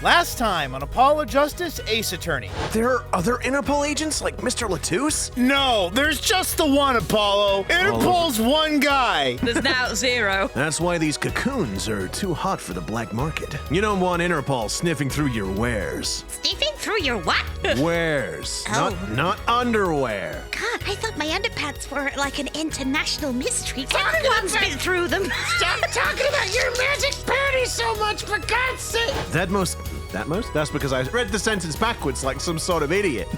Last time on Apollo Justice Ace Attorney. There are other Interpol agents like Mr. Latouche? No, there's just the one Apollo. Interpol's one guy. There's now 0. That's why these cocoons are too hot for the black market. You don't want Interpol sniffing through your wares. Sniffing through your what? Wares, Oh. not underwear. God, I thought my underpants were like an international mystery. Everyone's been through them. Stop talking about your magic party so much, for God's sake! That most? That's because I read the sentence backwards like some sort of idiot.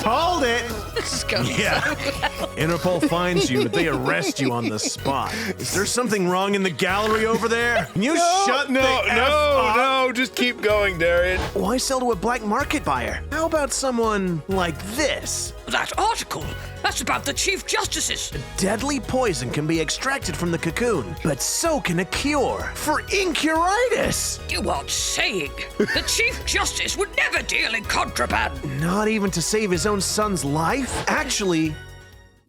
Hold it! This is going Yeah. Interpol finds you, they arrest you on the spot. Is there something wrong in the gallery over there? Can you shut the F up? No, just keep going, Darian. Why sell to a black market buyer? How about someone like this? That article, that's about the Chief Justices. Deadly poison can be extracted from the cocoon, but so can a cure for incuritis. You aren't saying the Chief Justice would never deal in contraband. Not even to save his own son's life? Actually,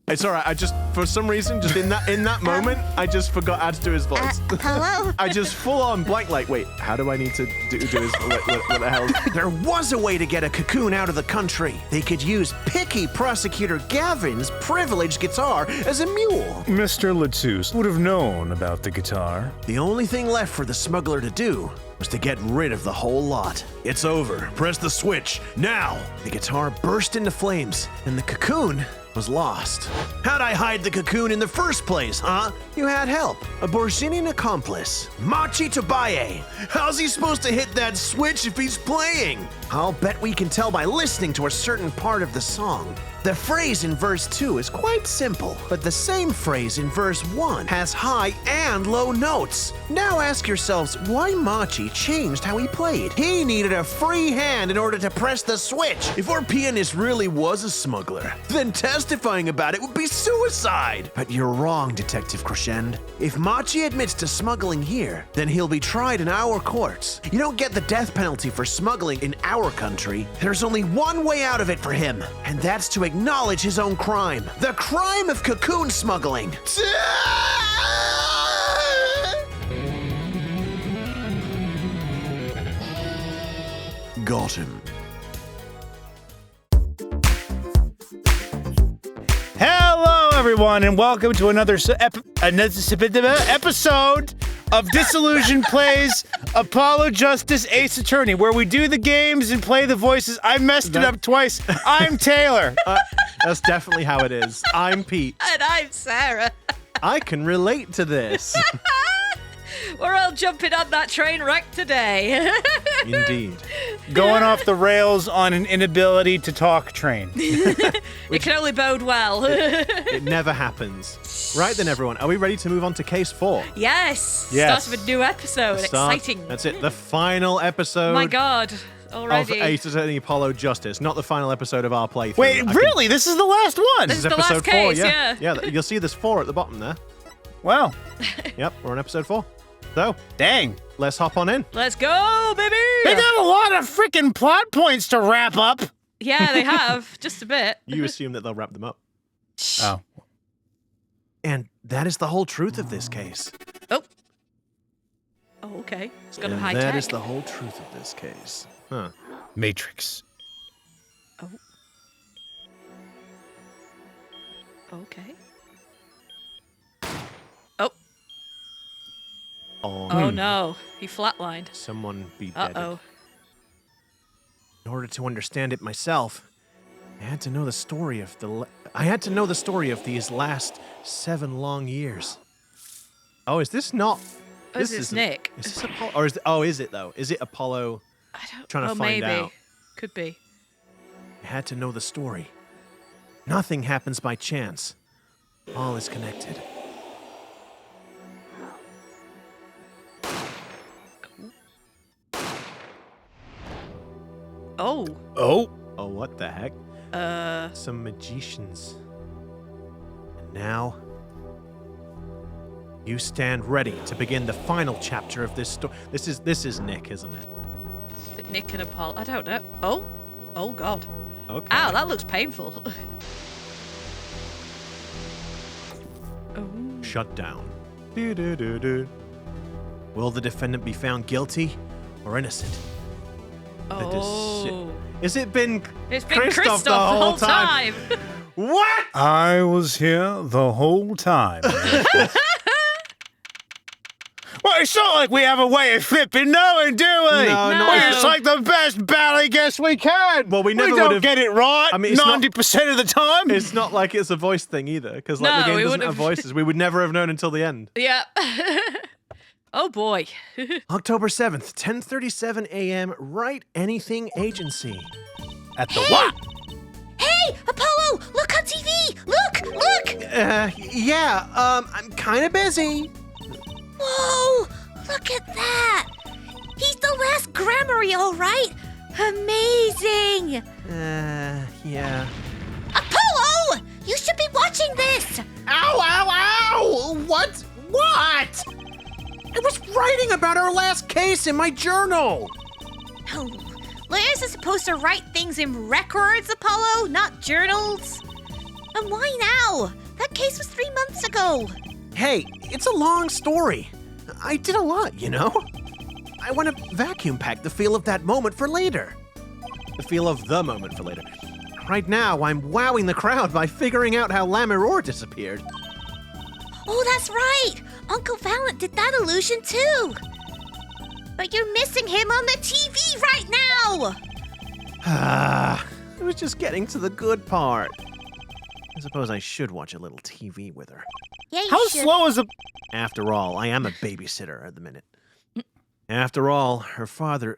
it's all right. I just, for some reason, just in that moment, I just forgot how to do his voice. Hello? I just full on blank. Like, wait, how do I need to do his? What the hell? There was a way to get a cocoon out of the country. They could use picky prosecutor Gavin's privileged guitar as a mule. Mr. Latouche would have known about the guitar. The only thing left for the smuggler to do was to get rid of the whole lot. It's over. Press the switch now. The guitar burst into flames, and the cocoon was lost. How'd I hide the cocoon in the first place, huh? You had help. A Bourguignon accomplice, Machi Tobaye. How's he supposed to hit that switch if he's playing? I'll bet we can tell by listening to a certain part of the song. The phrase in verse 2 is quite simple, but the same phrase in verse 1 has high and low notes. Now ask yourselves why Machi changed how he played. He needed a free hand in order to press the switch. If our pianist really was a smuggler, then testifying about it would be suicide. But you're wrong, Detective Crescend. If Machi admits to smuggling here, then he'll be tried in our courts. You don't get the death penalty for smuggling in our country. There's only one way out of it for him, and that's to acknowledge his own crime. The crime of cocoon smuggling. Got him. Hello, everyone, and welcome to another episode of Disillusion Plays Apollo Justice Ace Attorney, where we do the games and play the voices. I messed it up twice. I'm Taylor. That's definitely how it is. I'm Pete. And I'm Sarah. I can relate to this. We're all jumping on that train wreck today. Indeed. Going off the rails on an inability to talk train. It can only bode well. It never happens. Right then, everyone, are we ready to move on to case 4? Yes. Yes. Start of a new episode. Exciting. That's it. The final episode. My God. Of Already. Ace Attorney Apollo Justice, not the final episode of our playthrough. Wait, really? This is the last one? This is the episode last 4, case, yeah. Yeah, you'll see there's 4 at the bottom there. Wow. Yep, we're on episode 4. So, Dang. let's hop on in. Let's go, baby. They got a lot of freaking plot points to wrap up. Yeah, they have. Just a bit. You assume that they'll wrap them up. Oh. And that is the whole truth of this case. Oh. Oh, okay. It's got a And high that tech. is the whole truth of this case. Huh. Matrix. Oh. Okay. Oh. Oh no. He flatlined. Someone be dead. Uh-oh. In order to understand it myself, I had to know the story of these last 7 long years. Oh, is this not? Oh, is this Nick? Is this Apollo? Or is it? Oh, is it though? Is it Apollo? I don't. Trying to find maybe. out. Could be. I had to know the story. Nothing happens by chance. All is connected. Oh. Oh. Oh, what the heck? Some magicians. And now, you stand ready to begin the final chapter of this story. This is Nick, isn't it? Is it Nick and Apollo? I don't know. Oh. Oh, God. Okay. Ow, that looks painful. Oh. Shut down. Do-do-do-do. Will the defendant be found guilty or innocent. Oh. Has it been It's been Christoph the whole time. What? I was here the whole time. Well, it's not like we have a way of flipping knowing, do we? No, No. We're just like the best ballet guests we can. Well, we never don't would've- get it right I mean, it's not- 90% of the time. It's not like it's a voice thing either, because like No, the game we doesn't would've- have voices. We would never have known until the end. Yeah. Oh boy. October 7th, 10:37 a.m. Write Anything Agency. At the what? Hey, Apollo, look on TV. Look. Yeah, I'm kind of busy. Whoa, look at that. He's the last Grammary, all right. Amazing. Yeah. Apollo, you should be watching this. Ow, ow, ow! What? What? I was writing about our last case in my journal. Oh, lawyers are supposed to write things in records, Apollo, not journals. And why now? That case was 3 months ago. Hey, it's a long story. I did a lot, you know? I want to vacuum pack the feel of that moment for later. The feel of the moment for later. Right now, I'm wowing the crowd by figuring out how Lamiror disappeared. Oh, that's right. Uncle Valent did that illusion too. But you're missing him on the TV right now. I was just getting to the good part. I suppose I should watch a little TV with her. Yeah, you How should. slow is a... After all, I am a babysitter at the minute. After all, her father's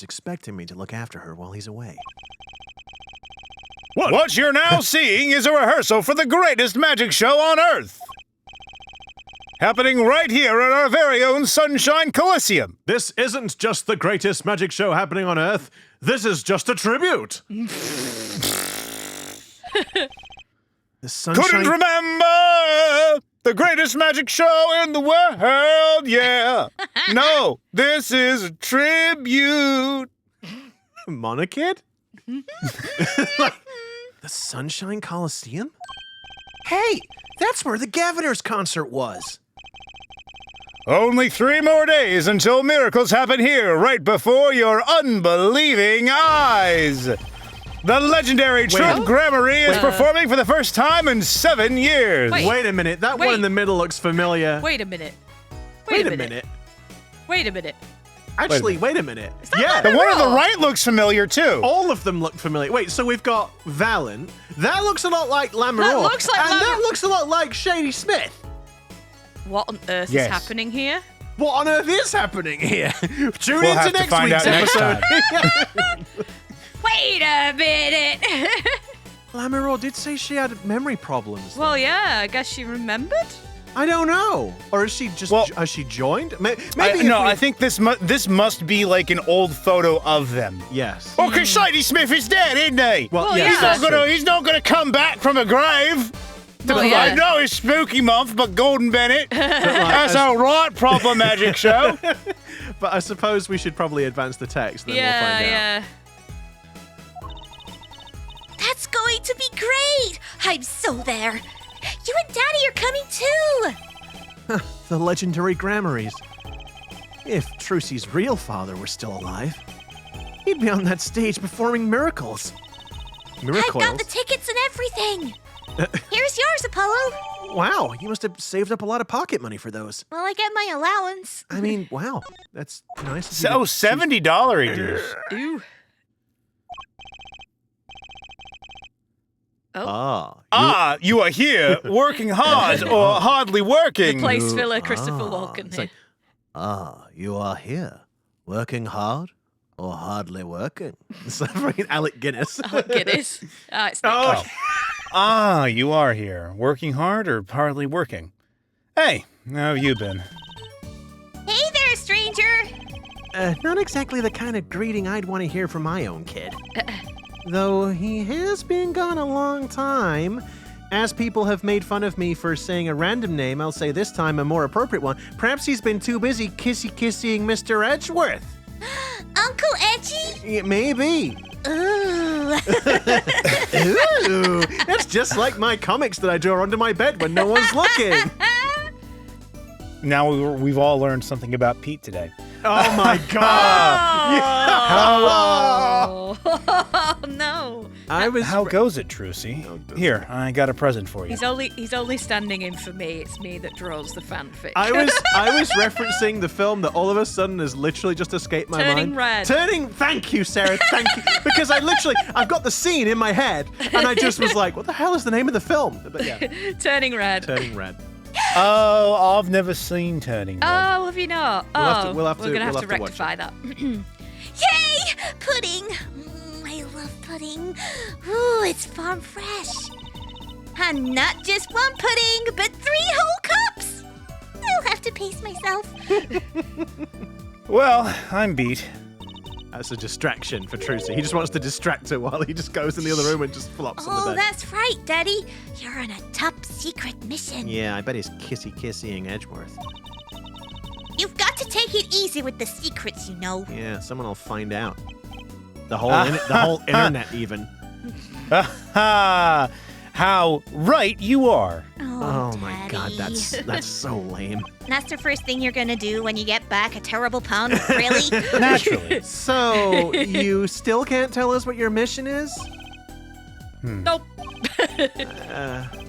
expecting me to look after her while he's away. What you're now seeing is a rehearsal for the greatest magic show on Earth. Happening right here at our very own Sunshine Coliseum. This isn't just the greatest magic show happening on Earth. This is just a tribute. The Sunshine... Couldn't remember the greatest magic show in the world, yeah. No, this is a tribute. Monokid? The Sunshine Coliseum? Hey, that's where the Governors concert was. Only 3 more days until miracles happen here, right before your unbelieving eyes. The legendary Truth Grammary is performing for the first time in 7 years. Wait a minute, that one in the middle looks familiar. Wait a minute. Wait a minute. Wait a minute. Actually, wait a minute. Yeah. The one on the right looks familiar, too. All of them look familiar. Wait, so we've got Valen. That looks a lot like Lamiror. That looks like and that looks a lot like Shady Smith. What on earth Yes. is happening here? What on earth is happening here? Tune We'll in have to to next find week's out next episode. Wait a minute. Lamiror did say she had memory problems. Well, yeah, I guess she remembered. I don't know. Or is she just has she joined? Maybe I think this must be like an old photo of them. Yes. Oh, because Shady Smith is dead, isn't he? Well, yes, yeah. that's true. He's not gonna come back from a grave. Well, I yeah. know it's spooky month, but Gordon Bennett, that's all right, proper magic show. But I suppose we should probably advance the text, then we'll find out. Yeah. That's going to be great. I'm so there. You and Daddy are coming too. The legendary Grammaries. If Trucy's real father were still alive, he'd be on that stage performing miracles. I've got the tickets and everything. Here's yours, Apollo. Wow, you must have saved up a lot of pocket money for those. Well, I get my allowance. I mean, wow, that's nice. of you So to- $70 dues. Ooh. You are here working hard or hardly working. Place filler Christopher Walken it's here. like, you are here, working hard or hardly working. It's like fucking Alec Guinness. Oh, goodness. It's not You are here working hard or hardly working. Hey, how have you been? Hey there, stranger. Not exactly the kind of greeting I'd want to hear from my own kid. Though he has been gone a long time. As people have made fun of me for saying a random name, I'll say this time a more appropriate one. Perhaps he's been too busy kissing Mr. Edgeworth. Uncle Edgy? Yeah, maybe. Ooh. Ooh, that's just like my comics that I draw under my bed when no one's looking. Now we've all learned something about Pete today. Oh my god! Oh no. How goes it, Trucy? Here, I got a present for you. He's only standing in for me. It's me that draws the fanfic. I was referencing the film that all of a sudden has literally just escaped my Turning mind. Red. Thank you, Sarah. Thank you. Because I've got the scene in my head, and I just was like, what the hell is the name of the film? But yeah. Turning Red. Turning Red. Oh, I've never seen Turning Red. Oh, have you not? We'll have to We're gonna watch have to rectify that. Yay! Pudding! I love pudding. Ooh, it's farm fresh. And not just one pudding, but 3 whole cups. I'll have to pace myself. Well, I'm beat. That's a distraction for Trucy. He just wants to distract her while he just goes in the other room and just flops on the Oh, bed. that's right, Daddy. You're on a top secret mission. Yeah, I bet he's kissy-kissying Edgeworth. You've got to take it easy with the secrets, you know. Yeah, someone will find out. The whole internet even. How right you are. Oh my god, Daddy. that's so lame. That's the first thing you're gonna do when you get back, a terrible pun? Really? Naturally. So, you still can't tell us what your mission is? Nope.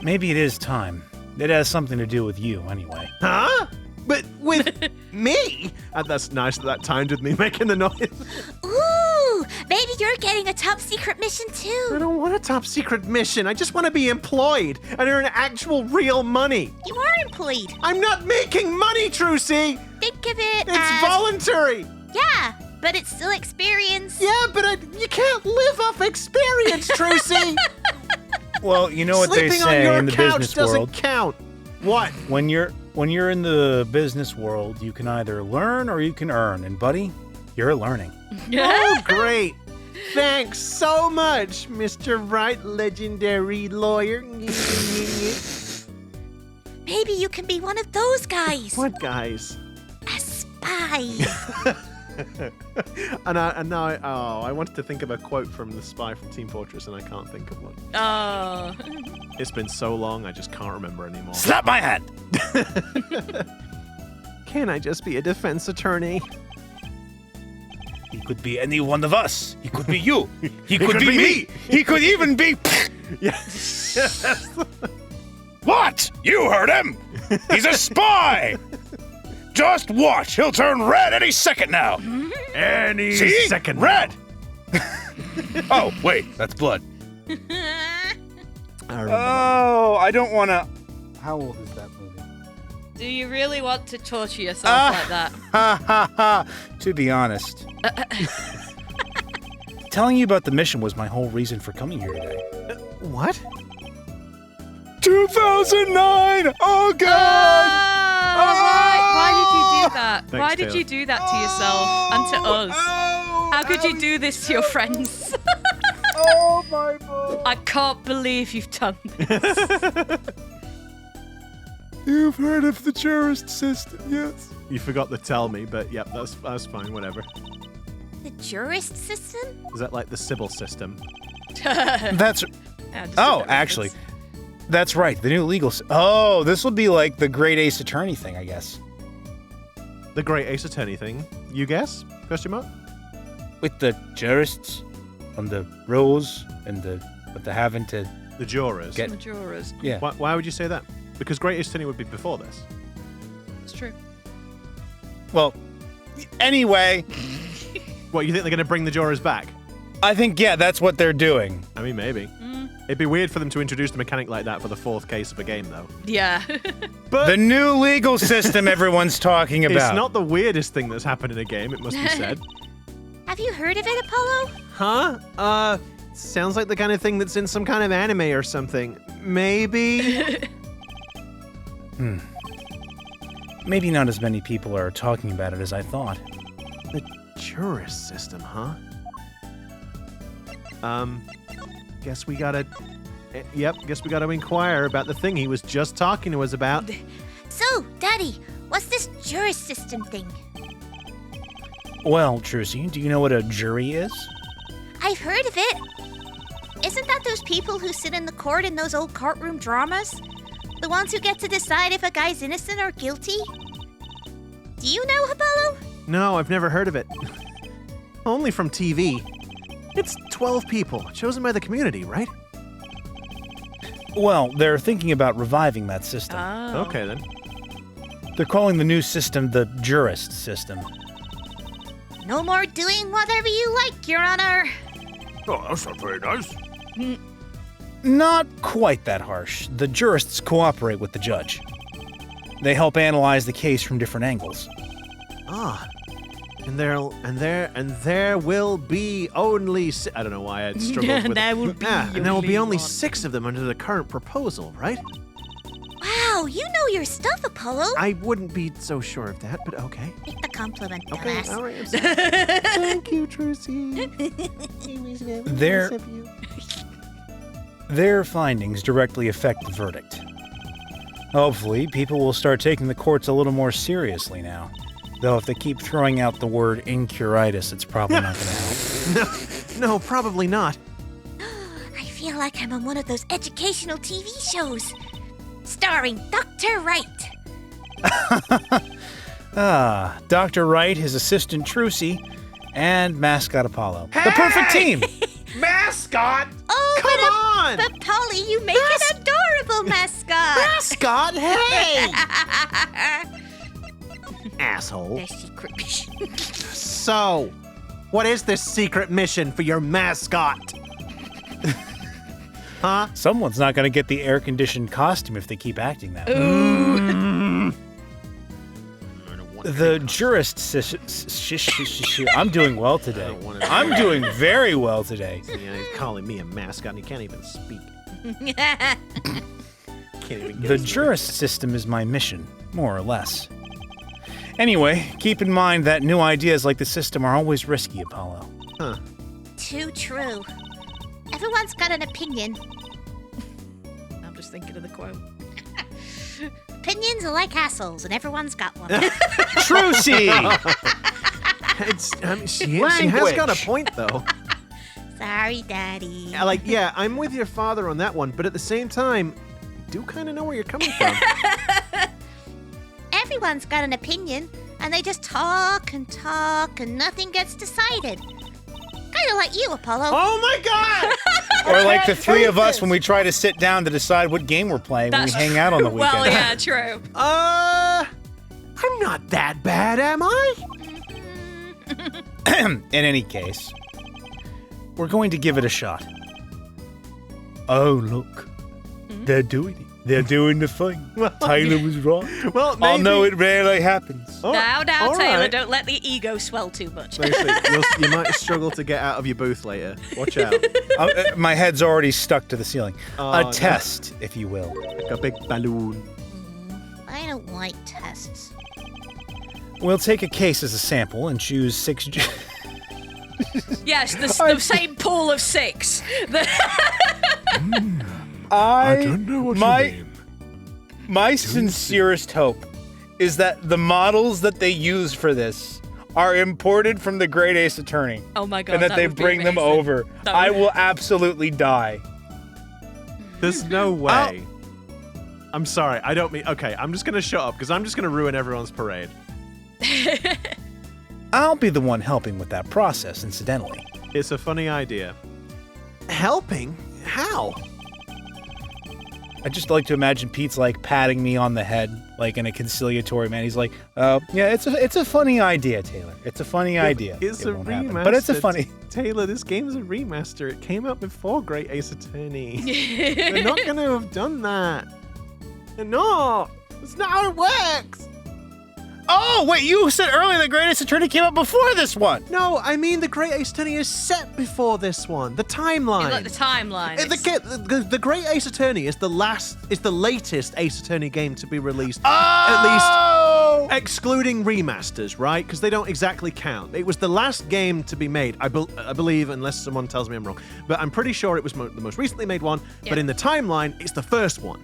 Maybe it is time. It has something to do with you, anyway. Huh? But with me? That's nice that timed with me making the noise. Ooh, maybe you're getting a top secret mission I too. don't want a top secret mission. I just want to be employed and earn actual real money. You are employed. I'm not making money, Trucy. Think of it It's as... voluntary. Yeah, but it's still experience. Yeah, but you can't live off experience, Trucy. Well, you know what they Sleeping on say your in the couch business doesn't world. count. What? When you're in the business world, you can either learn or you can earn. And buddy, you're learning. Oh, great. Thanks so much, Mr. Wright, legendary lawyer. Maybe you can be one of those guys. What guys? A spy. And now I wanted to think of a quote from the spy from Team Fortress, and I can't think of one. Oh. It's been so long, I just can't remember anymore. Slap my hand. Can I just be a defense attorney? He could be any one of us. He could be you. He could be me. He could even be. Yes. What? You heard him. He's a spy. Just watch. He'll turn red any second now. Any See? second. Red. Oh, wait. That's blood. I remember. Oh, I don't want to. How old is that movie? Do you really want to torture yourself like that? Ha ha ha. To be honest. Telling you about the mission was my whole reason for coming here today. What? 2009! Oh, God! Why did you do that? Thanks, Why did Taylor. you do that to yourself and to us? Oh, How could you do this to your friends? oh, my God. I can't believe you've done this. You've heard of the jurist system, yes? You forgot to tell me, but yep, that's fine, whatever. The jurist system? Is that like the Sybil system? That's... Yeah, just Oh, did that actually, reference. that's right. The new legal... Oh, this will be like the Great Ace Attorney thing, I guess. The Great Ace Attorney thing. You guess? Question mark? With the jurists on the rules and the having to The jurors. get... The jurors. Yeah. Why would you say that? Because Great Ace Attorney would be before this. It's true. Well, anyway, What, you think they're going to bring the jurors back? I think, yeah, that's what they're doing. I mean, maybe. It'd be weird for them to introduce the mechanic like that for the 4th case of a game, though. Yeah. But The new legal system everyone's talking about. it's not the weirdest thing that's happened in a game, it must be said. Have you heard of it, Apollo? Huh? Sounds like the kind of thing that's in some kind of anime or something. Maybe? Maybe not as many people are talking about it as I thought. The jurist system, huh? Guess we gotta inquire about the thing he was just talking to us about. So, Daddy, what's this jurist system thing? Well, Trucy, do you know what a jury is? I've heard of it. Isn't that those people who sit in the court in those old courtroom dramas? The ones who get to decide if a guy's innocent or guilty? Do you know Apollo? No, I've never heard of it. Only from TV. It's 12 people, chosen by the community, right? Well, they're thinking about reviving that system. Oh. Okay, then. They're calling the new system the Jurist system. No more doing whatever you like, Your Honor. Oh, that's not very nice. Not quite that harsh. The jurists cooperate with the judge. They help analyze the case from different angles. Ah. And there will be only I don't know why I struggled with There will be and there will be only one. 6 of them under the current proposal, right? Wow, you know your stuff, Apollo. I wouldn't be so sure of that, but okay. Take the compliment, Okay, dumbass. all right. I'm sorry. Thank you, Trucy. Their findings directly affect the verdict. Hopefully, people will start taking the courts a little more seriously now. Though if they keep throwing out the word incuritis, it's probably not going to help. No, probably not. I feel like I'm on one of those educational TV shows. Starring Dr. Wright. Dr. Wright, his assistant Trucy, and mascot Apollo. The perfect team! Mascot! Oh, Come on! But Polly, you make an adorable mascot. Mascot, hey! Asshole. The secret mission. So, what is this secret mission for your mascot? Huh? Someone's not going to get the air-conditioned costume if they keep acting that way. The jurist I'm doing well today. I don't wanna- I'm doing very well today. Yeah, he's calling me a mascot and he can't even speak. Can't even get The his jurist system is my mission, more or less. Anyway, keep in mind that new ideas like the system are always risky, Apollo. Huh. Too true. Everyone's got an opinion. I'm just thinking of the quote. Opinions are like assholes, and everyone's got one. Trucy! She has got a point, though. Sorry, Daddy. Yeah, I'm with your father on that one, but at the same time, I do kind of know where you're coming from. Everyone's got an opinion, and they just talk, and nothing gets decided. Kind of like you, Apollo. Oh my God! Or like the three of us when we try to sit down to decide what game we're playing when we hang out on the weekend. Well, yeah, true. I'm not that bad, am I? In any case, we're going to give it a shot. Oh, look. They're doing it. They're doing the thing. Taylor was right. Well, maybe. I'll know it rarely happens. Oh, Now, all Taylor, right. don't let the ego swell too much. You might struggle to get out of your booth later. Watch out. My head's already stuck to the ceiling. Oh, A no. test, if you will. Like a big balloon. I don't like tests. We'll take a case as a sample and choose 6... Yes, the same pool of 6. I don't know what you mean. My sincerest hope is that the models that they use for this are imported from the Great Ace Attorney. Oh my God, and that they would be bring them amazing. over. That I would- will absolutely die. There's no way. I'm sorry. I don't mean. Okay, I'm just gonna shut up because I'm just gonna ruin everyone's parade. I'll be the one helping with that process, incidentally. It's a funny idea. Helping? How? I just like to imagine Pete's like patting me on the head, like in a conciliatory man. He's like, "Oh, yeah, it's a funny idea, Taylor. It's a funny idea. It's It a won't happen, remaster. but it's a funny." Taylor, this game's a remaster. It came out before Great Ace Attorney. They're not gonna have done that. They're not. That's not how it works. Oh, wait! You said earlier the Great Ace Attorney came out before this one. No, I mean the Great Ace Attorney is set before this one. The timeline. Like the timeline. The Great Ace Attorney is the latest Ace Attorney game to be released. Oh! At least excluding remasters, right? Because they don't exactly count. It was the last game to be made, I believe, unless someone tells me I'm wrong. But I'm pretty sure it was the most recently made one. Yeah. But in the timeline, it's the first one.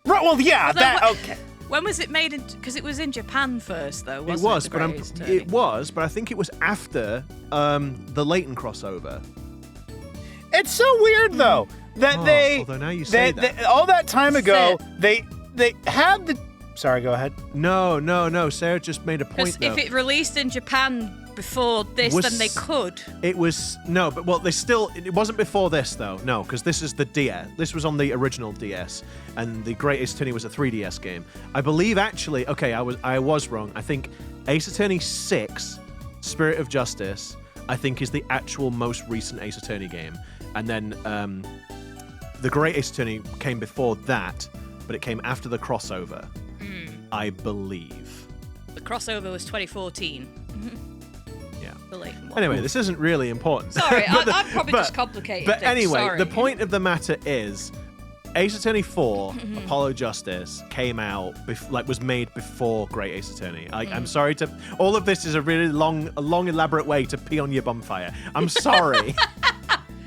Right, well, yeah, Although that, what- okay. When was it made? Because it was in Japan first, though. It Wasn't was, the but Great Ace Attorney? I think it was after the Leighton crossover. It's so weird, though, that Oh, they... although now you say that. all that time ago, they had Sorry, go ahead. No. Sarah just made a point, Because though. if it released in Japan before this, then they could. It was no, but well, it wasn't before this though. No, because this is the DS. This was on the original DS, and the Great Ace Attorney was a 3DS game. I believe actually. Okay, I was wrong. I think Ace Attorney 6, Spirit of Justice, I think is the actual most recent Ace Attorney game, and then the Great Ace Attorney came before that, but it came after the crossover. I believe. The crossover was 2014. Yeah. The late one. Anyway, this isn't really important. Sorry, I'm probably just complicated. But things, anyway, sorry. the point of the matter is, Ace Attorney 4, Apollo Justice, came out, was made before Great Ace Attorney. I'm sorry to... All of this is a really long, elaborate way to pee on your bonfire. I'm sorry.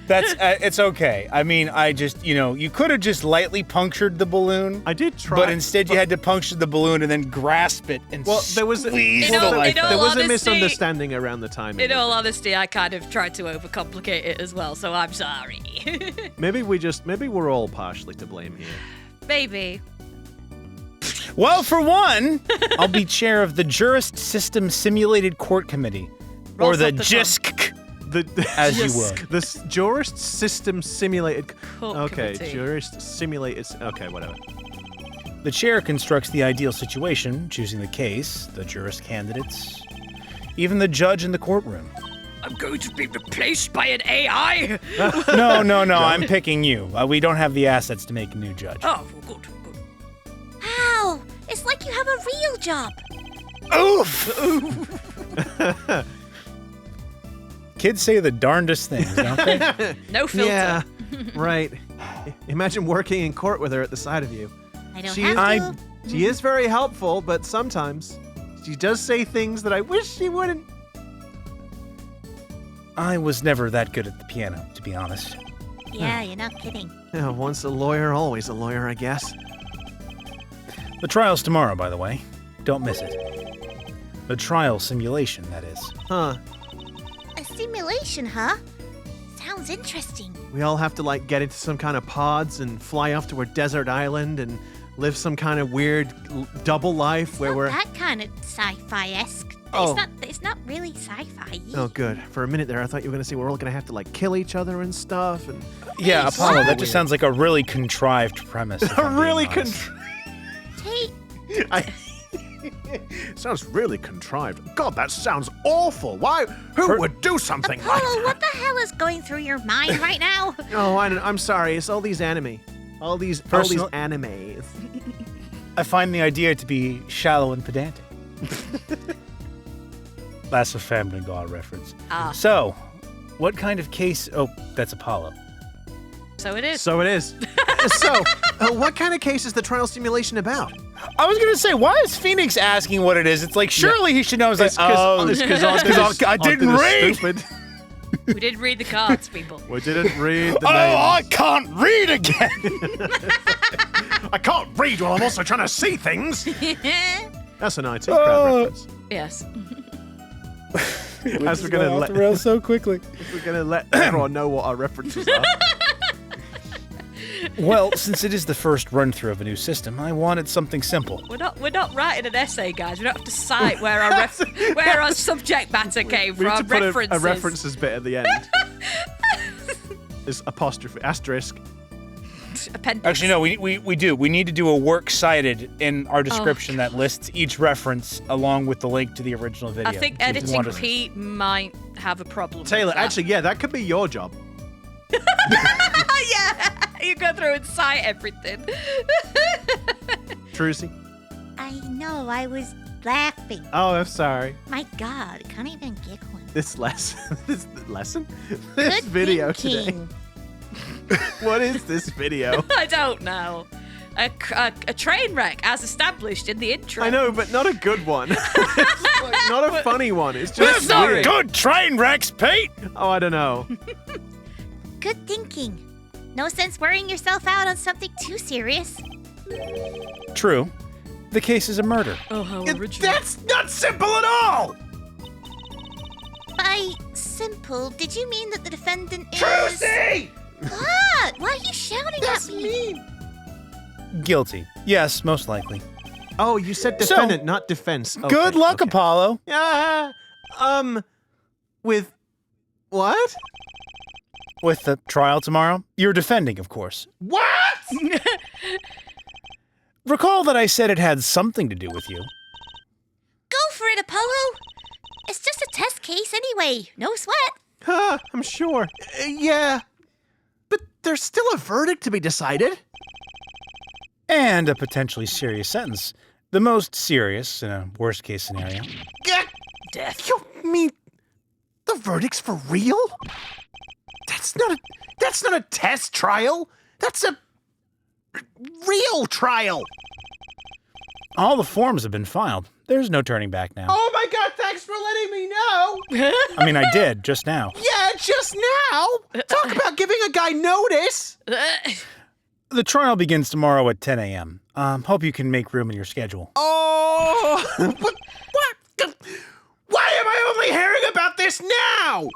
That's it's okay. I mean, I just, you could have just lightly punctured the balloon. I did try. But instead you had to puncture the balloon and then grasp it and squeeze the life in all out. There was a honesty- misunderstanding around the timing. In all honesty, I kind of tried to overcomplicate it as well, so I'm sorry. Maybe we're all partially to blame here. Maybe. Well, for one, I'll be chair of the Jurist System Simulated Court Committee, or Rolls the off the JISC, Yes. as you will. The Jurist System Simulated... Court Okay, committee. Jurist Simulated... Okay, whatever. The chair constructs the ideal situation, choosing the case, the jurist candidates, even the judge in the courtroom. I'm going to be replaced by an AI? No, I'm picking you. We don't have the assets to make a new judge. Oh, well, good. Ow! It's like you have a real job. Oof! Kids say the darndest things, don't they? No filter. Yeah, right. Imagine working in court with her at the side of you. I don't She have to. She is very helpful, but sometimes she does say things that I wish she wouldn't. I was never that good at the piano, to be honest. Yeah, you're not kidding. Yeah, once a lawyer, always a lawyer, I guess. The trial's tomorrow, by the way. Don't miss it. The trial simulation, that is. Huh. A simulation, huh? Sounds interesting. We all have to, get into some kind of pods and fly off to a desert island and live some kind of weird double life where Not we're... that kind of sci-fi-esque. Oh. It's not really sci-fi. Oh, good. For a minute there, I thought you were going to say we're all going to have to, kill each other and stuff. And Yeah, Apollo, what? that just sounds like a really contrived premise. if I'm being honest. Hey, Sounds really contrived. God, that sounds awful. Why? Who would do something like Apollo, that? what the hell is going through your mind right now? Oh, I'm sorry. It's all these anime. All these animes. I find the idea to be shallow and pedantic. That's a Family Guy reference. So, what kind of case... Oh, that's Apollo. So it is. So it is. What kind of case is the trial simulation about? I was going to say, why is Phoenix asking what it is? It's like, surely he should know. It's like, I didn't read. Stupid. We did read the cards, people. We didn't read the I names. can't read again. I can't read while I'm also trying to see things. That's an IT crowd reference. Yes. As we're going to let the rails so quickly. we're going to let everyone know what our references are. Well, since it is the first run-through of a new system, I wanted something simple. We're not writing an essay, guys. We don't have to cite where our subject matter came We from. need to put References. a references bit at the end. There's apostrophe, asterisk. Appendix. Actually, no, we do. We need to do a works cited in our description that lists each reference along with the link to the original video. I think If you editing want to- Pete might have a problem. Taylor, with that. actually, yeah, that could be your job. Yeah, you go through and cite everything. Trucy. I know, I was laughing. Oh, I'm sorry. My God, I can't even giggle. This lesson, this Good video thinking. today. What is this video? I don't know. A train wreck, as established in the intro. I know, but not a good one. It's not a funny one. It's just That's not weird. good train wrecks, Pete! Oh, I don't know. Good thinking. No sense worrying yourself out on something too serious. True. The case is a murder. Oh, how original. That's not simple at all! By simple, did you mean that the defendant is... Trucy! What? Why are you shouting at me? mean. Guilty. Yes, most likely. Oh, you said defendant, not defense. Okay, Good luck, okay. Apollo. With what? With the trial tomorrow, you're defending, of course. What? Recall that I said it had something to do with you. Go for it, Apollo. It's just a test case anyway. No sweat. I'm sure. Yeah. But there's still a verdict to be decided. And a potentially serious sentence. The most serious in a worst-case scenario. Death. You mean the verdict's for real? That's not a test trial. That's a real trial. All the forms have been filed. There's no turning back now. Oh my God, thanks for letting me know. I mean, I did, just now. Yeah, just now. Talk about giving a guy notice. The trial begins tomorrow at 10 a.m. Hope you can make room in your schedule. Oh, what? Why am I only hearing about this now?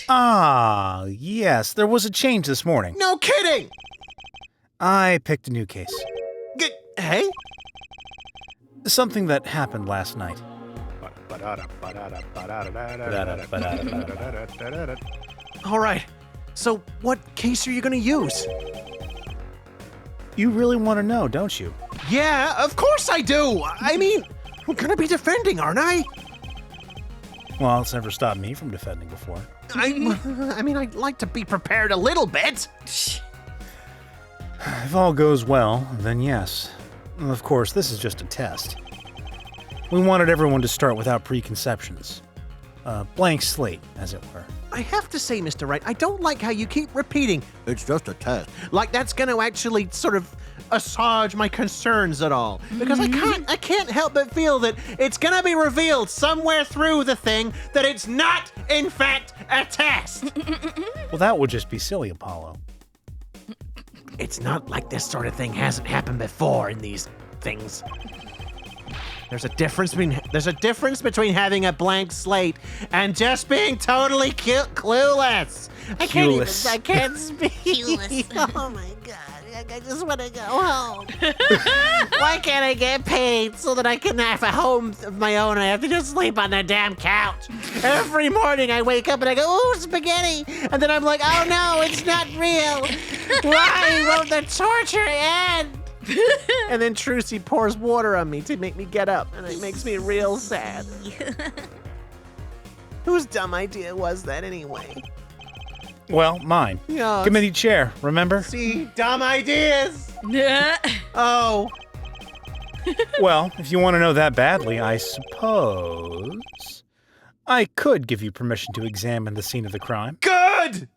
Ah, yes, there was a change this morning. No kidding. I picked a new case. Hey? Something that happened last night. All right. So what case are you going to use? You really want to know, don't you? Yeah, of course I do. I mean, I'm going to be defending, aren't I? Well, it's never stopped me from defending before. I mean, I'd like to be prepared a little bit. If all goes well, then yes. Of course, this is just a test. We wanted everyone to start without preconceptions. A blank slate, as it were. I have to say, Mr. Wright, I don't like how you keep repeating, it's just a test. Like that's going to actually sort of assuage my concerns at all. Because I can't help but feel that it's going to be revealed somewhere through the thing that it's not, in fact, a test. Well, that would just be silly, Apollo. It's not like this sort of thing hasn't happened before in these things. There's a difference between having a blank slate and just being totally clueless. I can't speak. Clueless. Oh my God, I just want to go home. Why can't I get paid so that I can have a home of my own? I have to just sleep on the damn couch. Every morning I wake up and I go, ooh, spaghetti. And then I'm like, oh no, it's not real. Why won't the torture end? And then Trucy pours water on me to make me get up, and it makes me real sad. Whose dumb idea was that anyway? Well, mine. Yeah. Committee chair, remember? See, dumb ideas. Oh. Well, if you want to know that badly, I suppose I could give you permission to examine the scene of the crime. Good!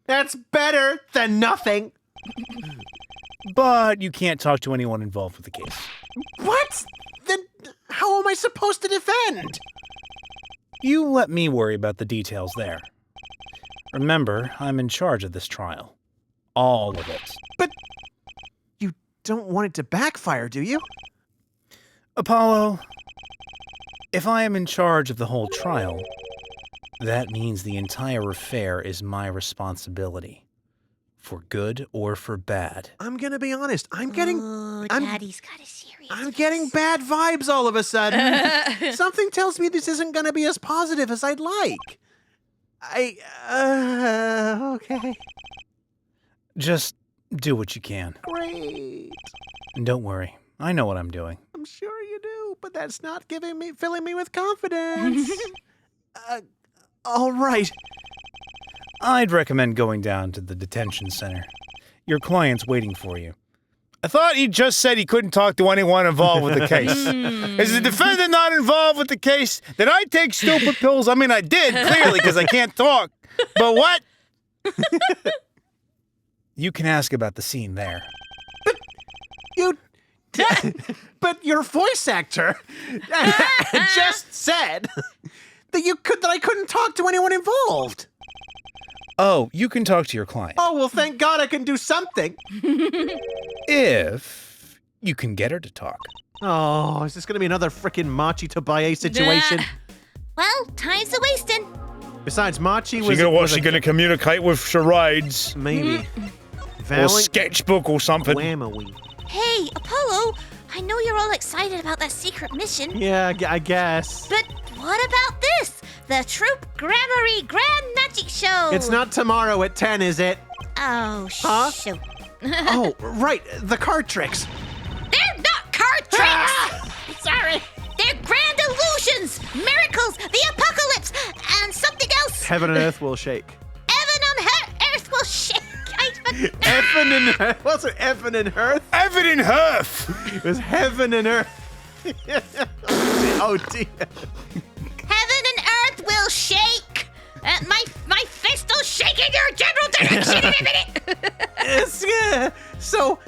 That's better than nothing. But you can't talk to anyone involved with the case. What? Then how am I supposed to defend? You let me worry about the details there. Remember, I'm in charge of this trial. All of it. But you don't want it to backfire, do you? Apollo, if I am in charge of the whole trial, that means the entire affair is my responsibility. For good or for bad. I'm gonna be honest. Daddy's got a serious. I'm getting bad vibes all of a sudden. Something tells me this isn't gonna be as positive as I'd like. Okay. Just do what you can. Great. And don't worry, I know what I'm doing. I'm sure you do, but that's not filling me with confidence. All right. I'd recommend going down to the detention center. Your client's waiting for you. I thought he just said he couldn't talk to anyone involved with the case. Is the defendant not involved with the case? Did I take stupid pills? I mean, I did, clearly, because I can't talk. But what? You can ask about the scene there. But your voice actor just said that I couldn't talk to anyone involved. Oh, you can talk to your client. Oh, well, thank God I can do something. If you can get her to talk. Oh, is this going to be another frickin' Machi Tobias situation? Well, time's a-wasting. Besides, Machi She gonna communicate with charades? Maybe. Or sketchbook or something. Whammy. Hey, Apollo, I know you're all excited about that secret mission, Yeah, I guess. but what about this? The Troop Grammary Grand Magic Show! It's not tomorrow at 10, is it? Oh, Huh? shoot. Oh, right, the card tricks. They're not card tricks! Sorry. They're grand illusions, miracles, the apocalypse, and something else. Heaven and earth will shake. Heaven on earth will shake. Heaven and earth. What's it? Heaven and earth? Evan and Huff! It was heaven and earth. Oh dear. Heaven and earth will shake. My fist will shake in your general direction in a minute. So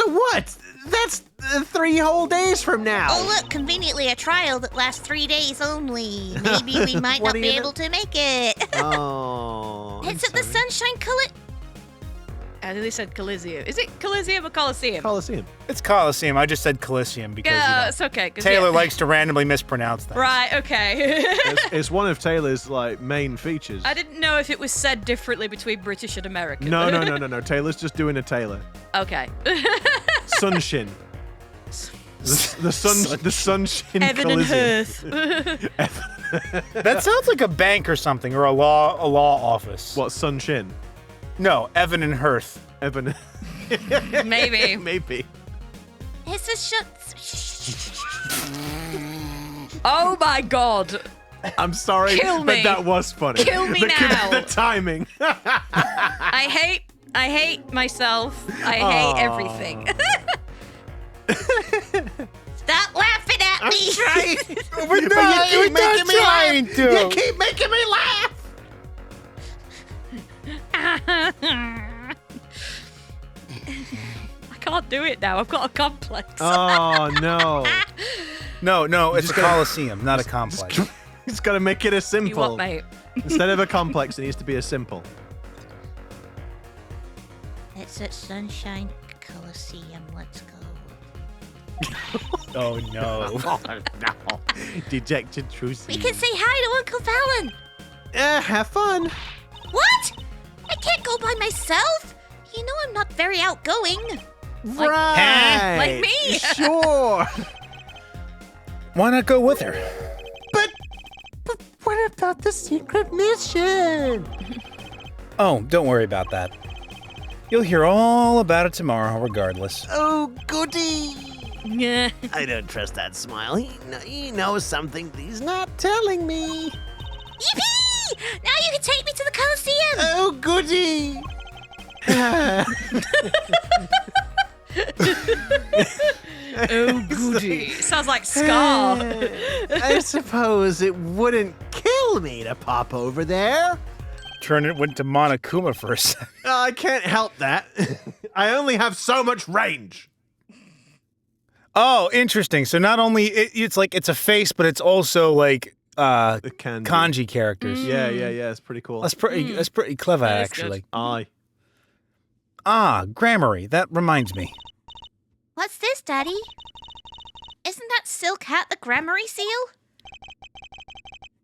what? That's 3 whole days from now. Oh, look, conveniently a trial that lasts 3 days only. Maybe we might What not do be you know? able to make it. Oh. It's at the Sunshine I nearly said Coliseum. Is it Coliseum or Coliseum? Coliseum. It's Coliseum. I just said Coliseum because Yeah, it's okay. 'cause Taylor yeah. likes to randomly mispronounce things. Right, okay. It's one of Taylor's main features. I didn't know if it was said differently between British and American. No. Taylor's just doing a Taylor. Okay. Sunshin. The Sunshin Heaven and Coliseum. earth. That sounds like a bank or something, or a law office. What, Sunshin? No, Evan and Hearth. Evan. Maybe. Maybe. It's a Oh my god. I'm sorry, Kill me. but that was funny. Kill me the, now. The timing. I hate myself. I hate everything. Stop laughing at me. Trying. We're not, you keep making me trying laugh. to. You keep making me laugh. I can't do it now. I've got a complex. Oh no. No, it's a Coliseum, not a complex. He's got to make it a you simple. what, mate? Instead of a complex, it needs to be a simple. It's at Sunshine Coliseum. Let's go. Oh no. Oh no. Dejected Trucy. We can say hi to Uncle Fallon. Have fun. What? I can't go by myself. You know I'm not very outgoing. Right. Like me. Sure. Why not go with her? But what about the secret mission? Oh, don't worry about that. You'll hear all about it tomorrow, regardless. Oh, goody. Yeah. I don't trust that smile. He knows something that he's not telling me. Yippee! Now you can take me to the Coliseum. Oh, goody. Oh goody. Sounds like Scar. I suppose it wouldn't kill me to pop over there. Turner went to Monokuma for a second. I can't help that. I only have so much range. Oh, interesting. So not only it's like it's a face, but it's also like The candy. kanji characters. Yeah, it's pretty cool. That's pretty clever, That is good. actually. Aye. Ah, Grammary. That reminds me. What's this, Daddy? Isn't that Silk Hat the Grammary seal?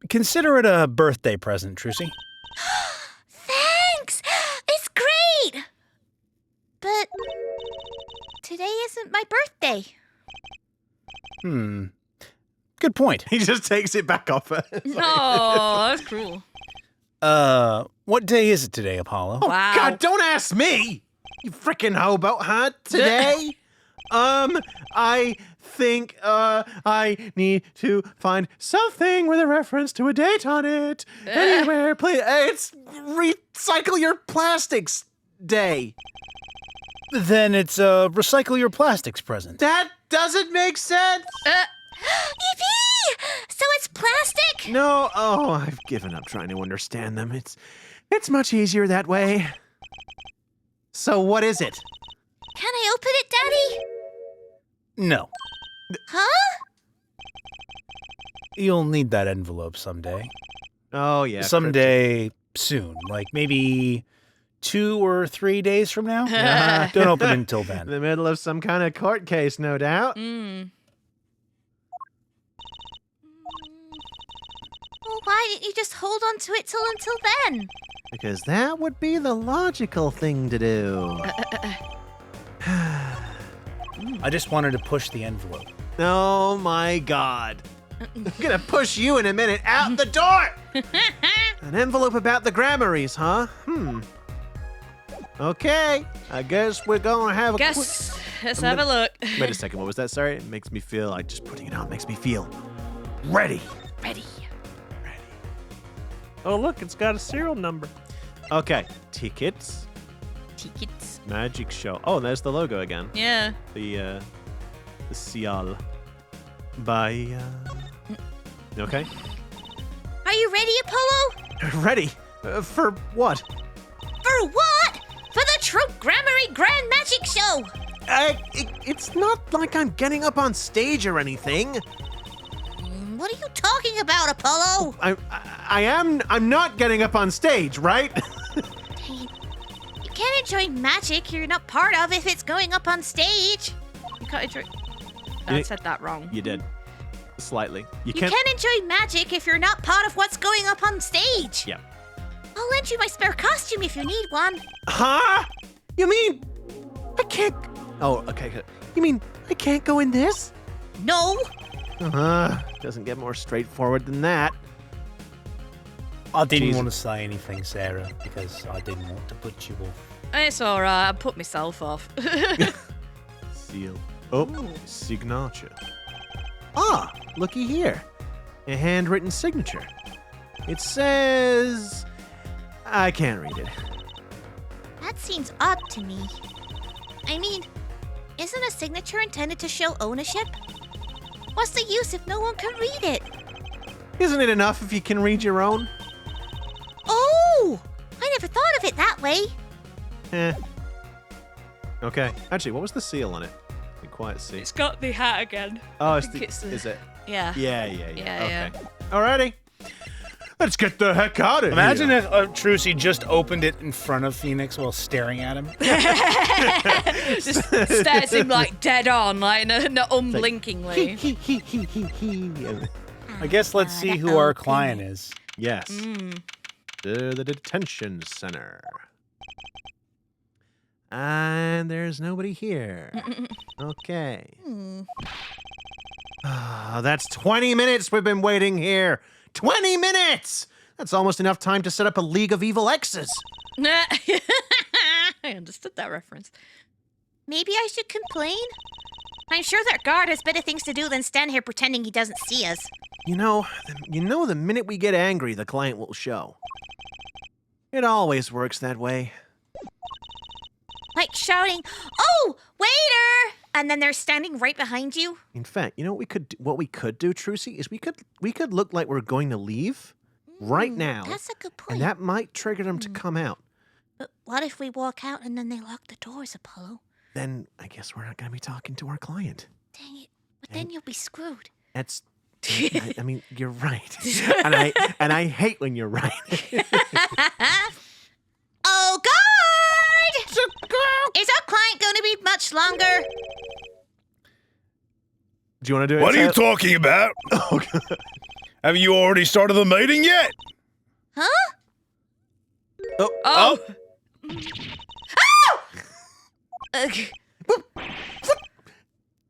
Consider it a birthday present, Trucy. Thanks! It's great! But today isn't my birthday. Good point. He just takes it back off her. Oh, that's cruel. What day is it today, Apollo? Wow. God, don't ask me! You freaking hobo, huh? Today? I think, I need to find something with a reference to a date on it. Anywhere, please. It's Recycle Your Plastics Day. Then it's a recycle your plastics present. That doesn't make sense. Yippee! So it's plastic? No, I've given up trying to understand them. It's much easier that way. So what is it? Can I open it, Daddy? No. Huh? You'll need that envelope someday. Oh, yeah. Someday soon. Like maybe 2 or 3 days from now. Don't open it until In then. the middle of some kind of court case, no doubt. Mm. Well, why didn't you just hold on to it until then? Because that would be the logical thing to do. I I just wanted to push the envelope. Oh my God. I'm gonna push you in a minute out the door! An envelope about the Grammarys, huh? Okay, I guess we're gonna have a Let's have a look. Wait a second, what was that? Sorry, it makes me feel like just putting it on makes me feel ready. Ready. Oh, look, it's got a serial number. Okay, tickets, Tickets. magic show. Oh, there's the logo again. Yeah. The seal. Bye. Okay. Are you ready, Apollo? Ready? For what? For what? For the Troop Grammary Grand Magic Show! It's not like I'm getting up on stage or anything. What are you talking about, Apollo? I'm not getting up on stage, right? Dang it. You can't enjoy magic you're not part of if it's going up on stage. You can't enjoy. I said that wrong. You did. Slightly. You can't enjoy magic if you're not part of what's going up on stage. Yeah. I'll lend you my spare costume if you need one. Huh? You mean I can't? Oh, okay. You mean I can't go in this? No. Doesn't get more straightforward than that. I didn't want to say anything, Sarah, because I didn't want to put you off. It's all right. I put myself off. Seal. Oh, signature. Ah, looky here. A handwritten signature. It says... I can't read it. That seems odd to me. I mean, isn't a signature intended to show ownership? What's the use if no one can read it? Isn't it enough if you can read your own? Oh! I never thought of it that way. Okay. Actually, what was the seal on it? Be quiet, see. It's got the hat again. Oh, I it's think it's the- is it? Yeah. Yeah. Yeah, Okay. Alrighty. Let's get the heck out of Imagine here. if Trucy just opened it in front of Phoenix while staring at him. Just stares him like dead on, like not unblinkingly. I guess let's see who our client is. Yes. The detention center. And there's nobody here. Okay. That's 20 minutes we've been waiting here. 20 minutes! That's almost enough time to set up a League of Evil X's. I understood that reference. Maybe I should complain? I'm sure that guard has better things to do than stand here pretending he doesn't see us. You know, the minute we get angry, the client will show. It always works that way. Like shouting, "Oh, waiter!" And then they're standing right behind you. In fact, you know what we could do, Trucy, is we could look like we're going to leave right now. That's a good point. And that might trigger them to come out. But what if we walk out and then they lock the doors, Apollo? Then I guess we're not going to be talking to our client. Dang it. But then you'll be screwed. That's I mean, you're right. and I hate when you're right. Oh, guard! Is our client going to be much longer? Do you want to do it? What are you Seth? talking about? Have you already started the meeting yet? Huh? Oh!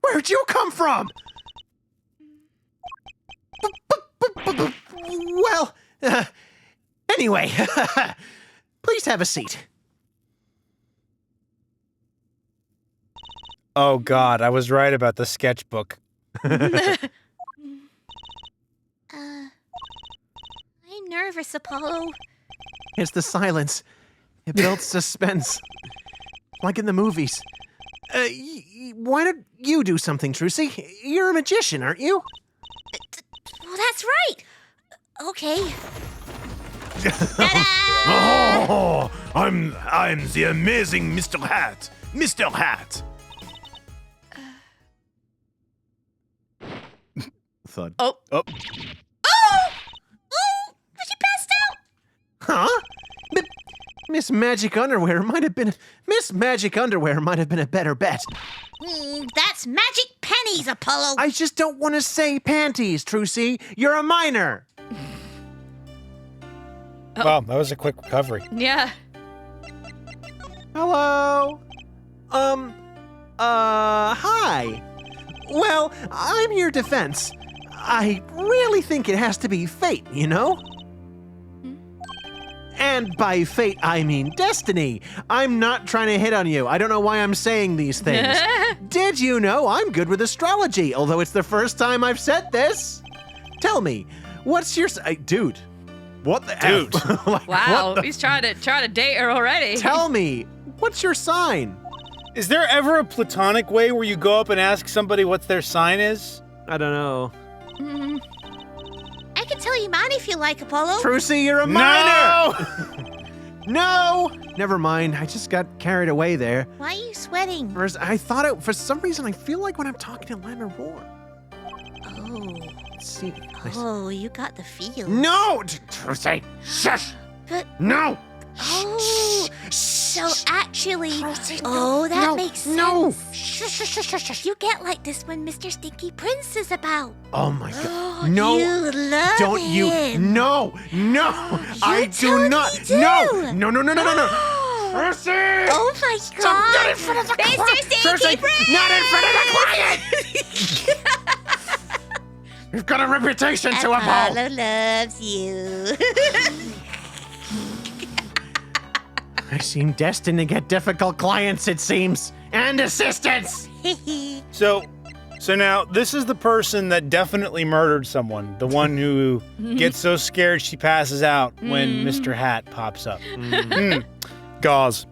Where'd you come from? Well, anyway, please have a seat. Oh God, I was right about the sketchbook. I'm nervous, Apollo. It's the silence. It builds suspense. Like in the movies. Why don't you do something, Trucy? You're a magician, aren't you? Well, that's right. Okay. Oh, I'm the amazing Mr. Hat. Mr. Hat. Thud. Oh. Oh! Was she passed out? Huh? Miss Magic Underwear might have been a better bet. That's magic pennies, Apollo. I just don't want to say panties, Trucy. You're a minor. Well, that was a quick recovery. Yeah. Hello. Hi. Well, I'm your defense. I really think it has to be fate, you know? And by fate, I mean destiny. I'm not trying to hit on you. I don't know why I'm saying these things. Did you know I'm good with astrology, although it's the first time I've said this? Tell me, what's your... dude. What the... Dude. Like, Wow, what the- he's trying to date her already. Tell me, what's your sign? Is there ever a platonic way where you go up and ask somebody what their sign is? I don't know. I can tell you mine if you like, Apollo. Trucy, you're a minor! No! Never mind, I just got carried away there. Why are you sweating? I thought it, for some reason, I feel like when I'm talking to Lemon Roar. Oh. Let's see. Oh, you got the feel. No! Trucy, shush! But, No! oh. So actually, oh, that makes sense. No! You get like this when Mr. Stinky Prince is about. Oh my god. No! You love Don't you? him. No! No! I do totally not! do. No! No, no, no, no, no, no! Trucy! Oh my god. Not in front of the Mr. Stinky Trucy, Prince! not in front of the quiet! You've got a reputation to uphold! Apollo loves you. I seem destined to get difficult clients, it seems. And assistants! So now this is the person that definitely murdered someone. The one who gets so scared she passes out when Mr. Hat pops up. Gauze,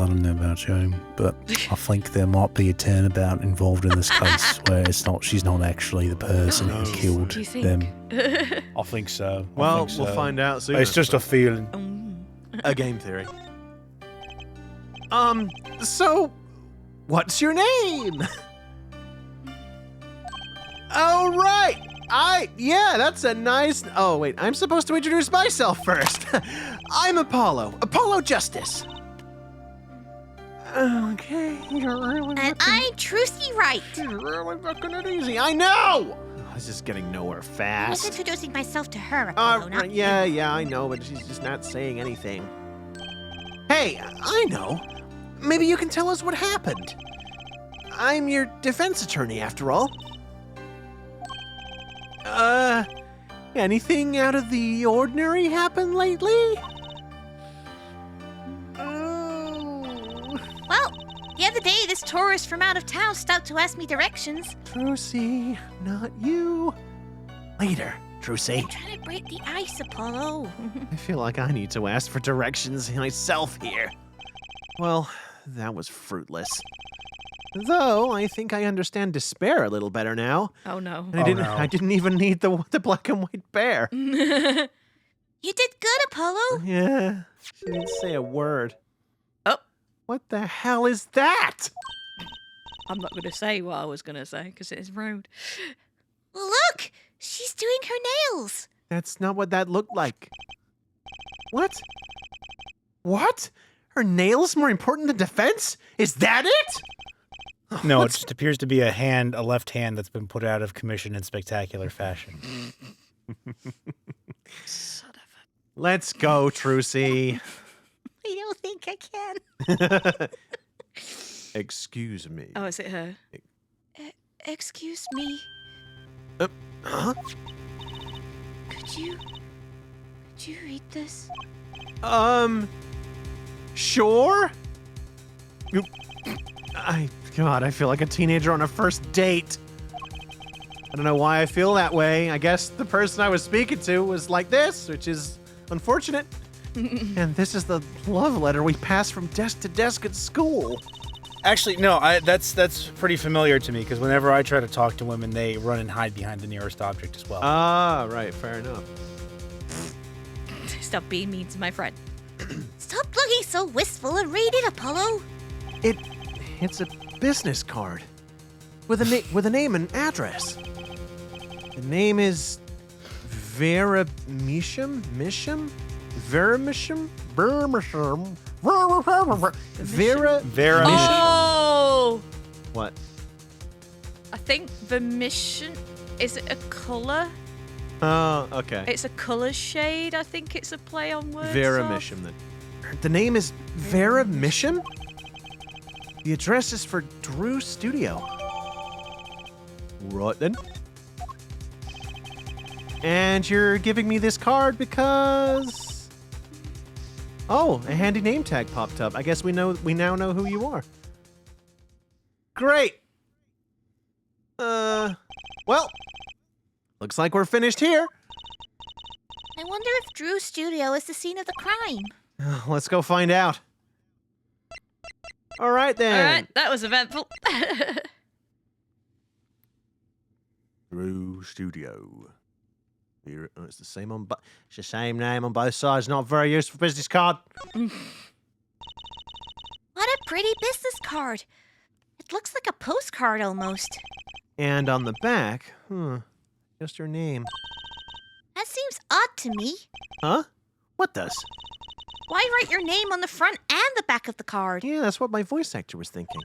I don't know about you, but I think there might be a turnabout involved in this case where she's not actually the person who killed Do you think? them. I think so. Well, we'll find out soon. It's just a feeling. a game theory. So, what's your name? Oh, right. Yeah, that's a nice... Oh, wait, I'm supposed to introduce myself first. I'm Apollo Justice. Okay, you're really And I'm Trucy Wright. You're really making it easy. I know! This is getting nowhere I was fast. introducing myself to her, Apollo, not you. Yeah, I know, but she's just not saying anything. Hey, I know. Maybe you can tell us what happened. I'm your defense attorney, after all. Anything out of the ordinary happened lately? Well, the other day, this tourist from out of town stopped to ask me directions. Trucy, not you. Later, Trucy. I'm trying to break the ice, Apollo. I feel like I need to ask for directions myself here. Well, that was fruitless. Though, I think I understand despair a little better now. Oh no. And I didn't even need the black and white bear. You did good, Apollo. Yeah, she didn't say a word. Oh. What the hell is that? I'm not going to say what I was going to say because it is rude. Well, look, she's doing her nails. That's not what that looked like. What? What? Her nails more important than defense? Is that it? No, it just appears to be a left hand that's been put out of commission in spectacular fashion. Son of a... Let's go, Trucy. I don't think I can. Excuse me. Oh, is it her? Excuse me. Huh? Could you read this? Sure? God, I feel like a teenager on a first date. I don't know why I feel that way. I guess the person I was speaking to was like this, which is unfortunate. And this is the love letter we pass from desk to desk at school. Actually, no, that's pretty familiar to me because whenever I try to talk to women, they run and hide behind the nearest object as well. Ah, right, fair enough. Stop being mean to my friend. Stop looking so wistful and read it, Apollo. It's a business card with a name and address. The name is Vera Misham? Vera Misham? Vera Misham. Oh! What? I think the mission... Is it a colour? Oh, okay. It's a colour shade. I think it's a play on words. Vera of. Misham then. The name is Vera Misham? The address is for Drew's studio. Right then. And you're giving me this card because... Oh, a handy name tag popped up. I guess we now know who you are. Great. Well, looks like we're finished here. I wonder if Drew's studio is the scene of the crime. Let's go find out. All right, then. All right, that was eventful. Drew Studio. Here, it's the same on, it's the same name on both sides. Not a very useful business card. What a pretty business card. It looks like a postcard almost. And on the back, just her name. That seems odd to me. Huh? What does? Why write your name on the front and the back of the card? Yeah, that's what my voice actor was thinking.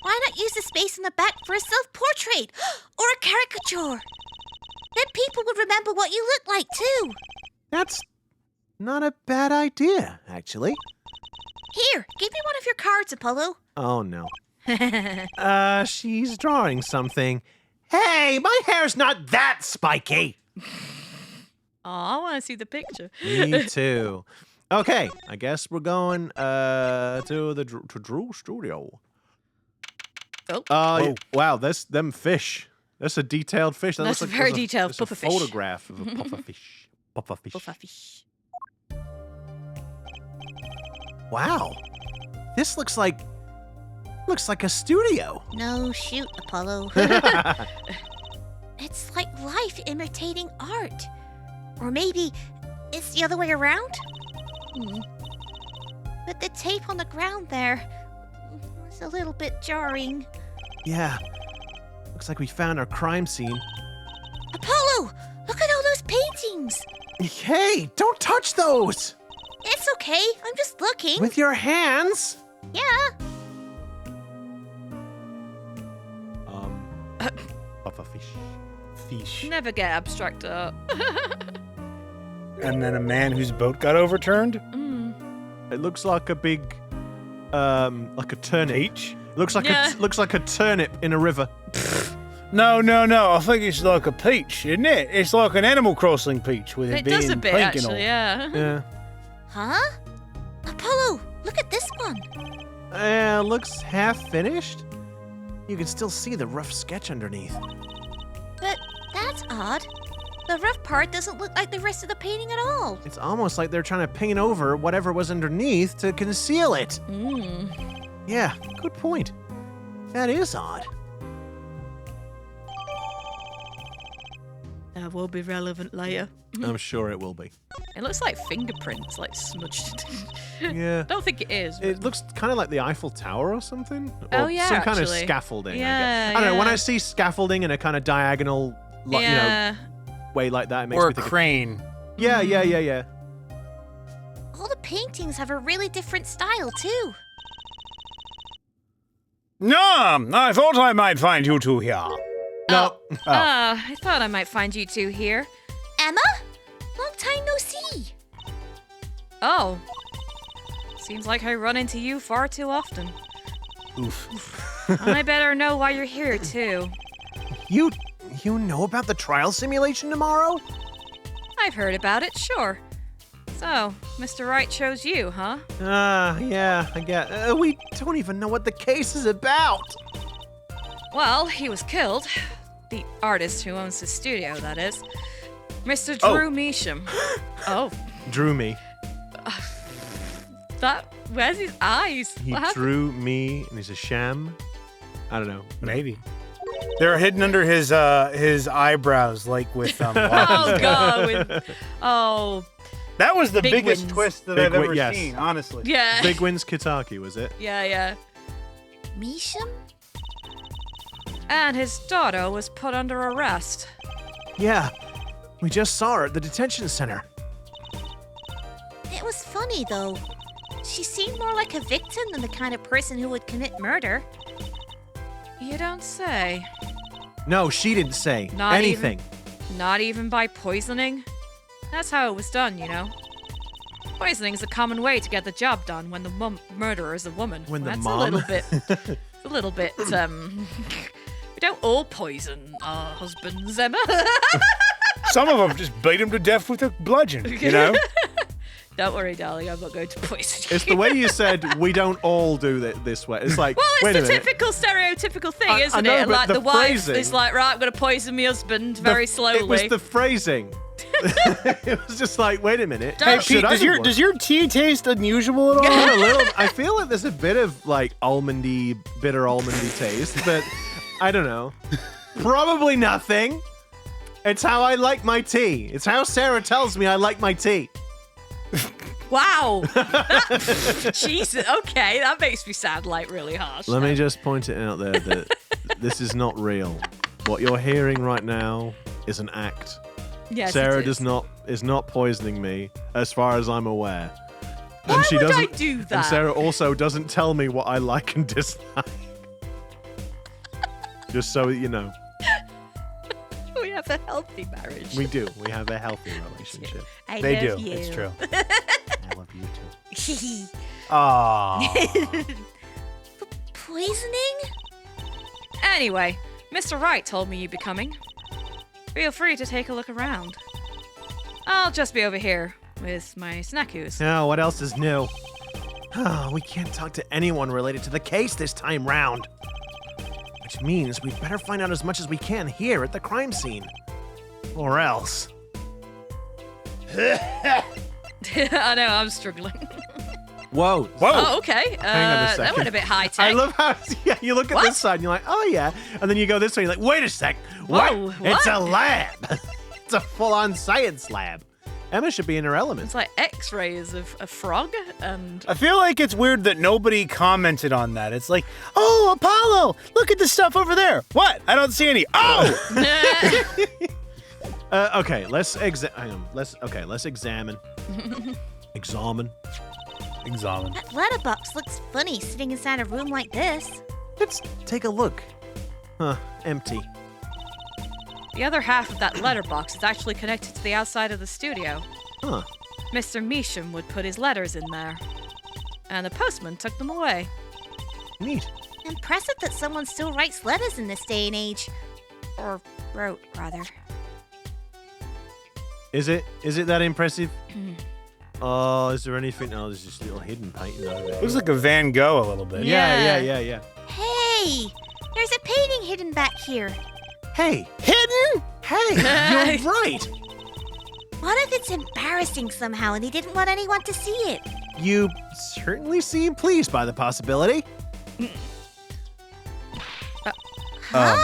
Why not use the space in the back for a self-portrait or a caricature? Then people would remember what you look like, too. That's not a bad idea, actually. Here, give me one of your cards, Apollo. Oh, no. She's drawing something. Hey, my hair's not that spiky. Oh, I want to see the picture. Me too. Okay, I guess we're going to Drew Studio. Oh. Wow, them fish. That's a detailed fish. That's a very detailed puffer fish. Photograph of a puffer fish. Puffer fish. Puffer fish. Wow, this looks like a studio. No, shoot, Apollo. It's like life imitating art. Or maybe it's the other way around? But the tape on the ground there was a little bit jarring. Yeah, looks like we found our crime scene. Apollo! Look at all those paintings! Hey, don't touch those! It's okay, I'm just looking. With your hands? Yeah. Puffer fish. Fish. Never get abstract art. And then a man whose boat got overturned? It looks like a big, like a turnip. Peach? Looks like a turnip in a river. No. I think it's like a peach, isn't it? It's like an Animal Crossing peach with it, It being does a bit, pink and all. actually, yeah. Yeah. Huh? Apollo, look at this one. Looks half finished. You can still see the rough sketch underneath. But that's odd. The rough part doesn't look like the rest of the painting at all. It's almost like they're trying to paint over whatever was underneath to conceal it. Yeah, good point. That is odd. That will be relevant later. I'm sure it will be. It looks like fingerprints, like smudged. Yeah. Don't think it is. It looks kind of like the Eiffel Tower or something. Oh, Or yeah, some kind of actually. scaffolding. Yeah, I don't know. When yeah. I see scaffolding in a kind of diagonal, Yeah. way like that, it makes Or me a think. crane. Yeah. All the paintings have a really different style, too. No, I thought I might find you two here. No. I thought I might find you two here. Emma? Long time no see. Oh. Seems like I run into you far too often. Oof. I better know why you're here, too. You know about the trial simulation tomorrow? I've heard about it, sure. So, Mr. Wright chose you, huh? Yeah, I get. We don't even know what the case is about. Well, he was killed. The artist who owns the studio, that is. Mr. Oh. Drew Measham. Oh, Drew me. where's his eyes? He What happened? drew me, and he's a sham. I don't know. Maybe. They're hidden under his eyebrows, like with Oh, Walking Dead. God. Oh, That was the Big biggest wins. twist that Big I've win- ever yes. seen, honestly. yeah. Big Wins Kitaki, was it? Yeah. Measham? And his daughter was put under arrest. Yeah. We just saw her at the detention center. It was funny, though. She seemed more like a victim than the kind of person who would commit murder. You don't say. No, she didn't say Not anything. Not even by poisoning? That's how it was done, you know. Poisoning is a common way to get the job done when the murderer is a woman. When the That's mom? a little bit, we don't all poison our husbands, Emma. Some of them just beat him to death with a bludgeon, you know? Don't worry, darling, I'm not going to poison you. It's the way you said we don't all do it this way. It's like, Well, wait a it's the minute. typical stereotypical thing, I isn't know, it? but Like the the wife phrasing- is like, right, I'm going to poison my husband very slowly. It was the phrasing. It was just like, wait a minute. Hey, Should Pete, I do one? does your tea taste unusual at all? Yeah, a little. I feel like there's a bit of like almondy, bitter almondy taste, but I don't know. Probably nothing. It's how I like my tea. It's how Sarah tells me I like my tea. Wow. Jesus. Okay, that makes me sound like really harsh. Let me just point it out there that this is not real. What you're hearing right now is an act. Yes, Sarah it is. is not poisoning me, as far as I'm aware. Why And she would I doesn't. do that? And Sarah also doesn't tell me what I like and dislike. Just so you know, We have a healthy marriage. we do. We have a healthy relationship. I They love do. you. It's true. I love you too. Aww. Poisoning? Anyway, Mr. Wright told me you'd be coming. Feel free to take a look around. I'll just be over here with my snackoos. Now, what else is new? Oh, we can't talk to anyone related to the case this time round. Which means we'd better find out as much as we can here at the crime scene. Or else. I know, I'm struggling. Whoa. Whoa. Oh, okay. Hang on a That second. went a bit high tech. I love how yeah, you look at What? this side and you're like, oh yeah. And then you go this way, you're like, wait a sec. Whoa, It's what? a lab. It's a full-on science lab. Emma should be in her element. It's like X-rays of a frog and I feel like it's weird that nobody commented on that. It's like, oh, Apollo, look at the stuff over there. What? I don't see any. Oh! Okay, let's hang on. Let's examine. Examine. Examine. That letterbox looks funny sitting inside a room like this. Let's take a look. Huh, empty. the other half of that letterbox is actually connected to the outside of the studio. Huh. Mr. Measham would put his letters in there, and the postman took them away. Neat. Impressive that someone still writes letters in this day and age. Or wrote, rather. Is it that impressive? Oh, is there anything? Oh, there's just a little hidden painting over there. Looks like a Van Gogh a little bit. Yeah. Hey! There's a painting hidden back here. Hey, Hidden? hey, you're right. What if it's embarrassing somehow and he didn't want anyone to see it? You certainly seem pleased by the possibility. Huh?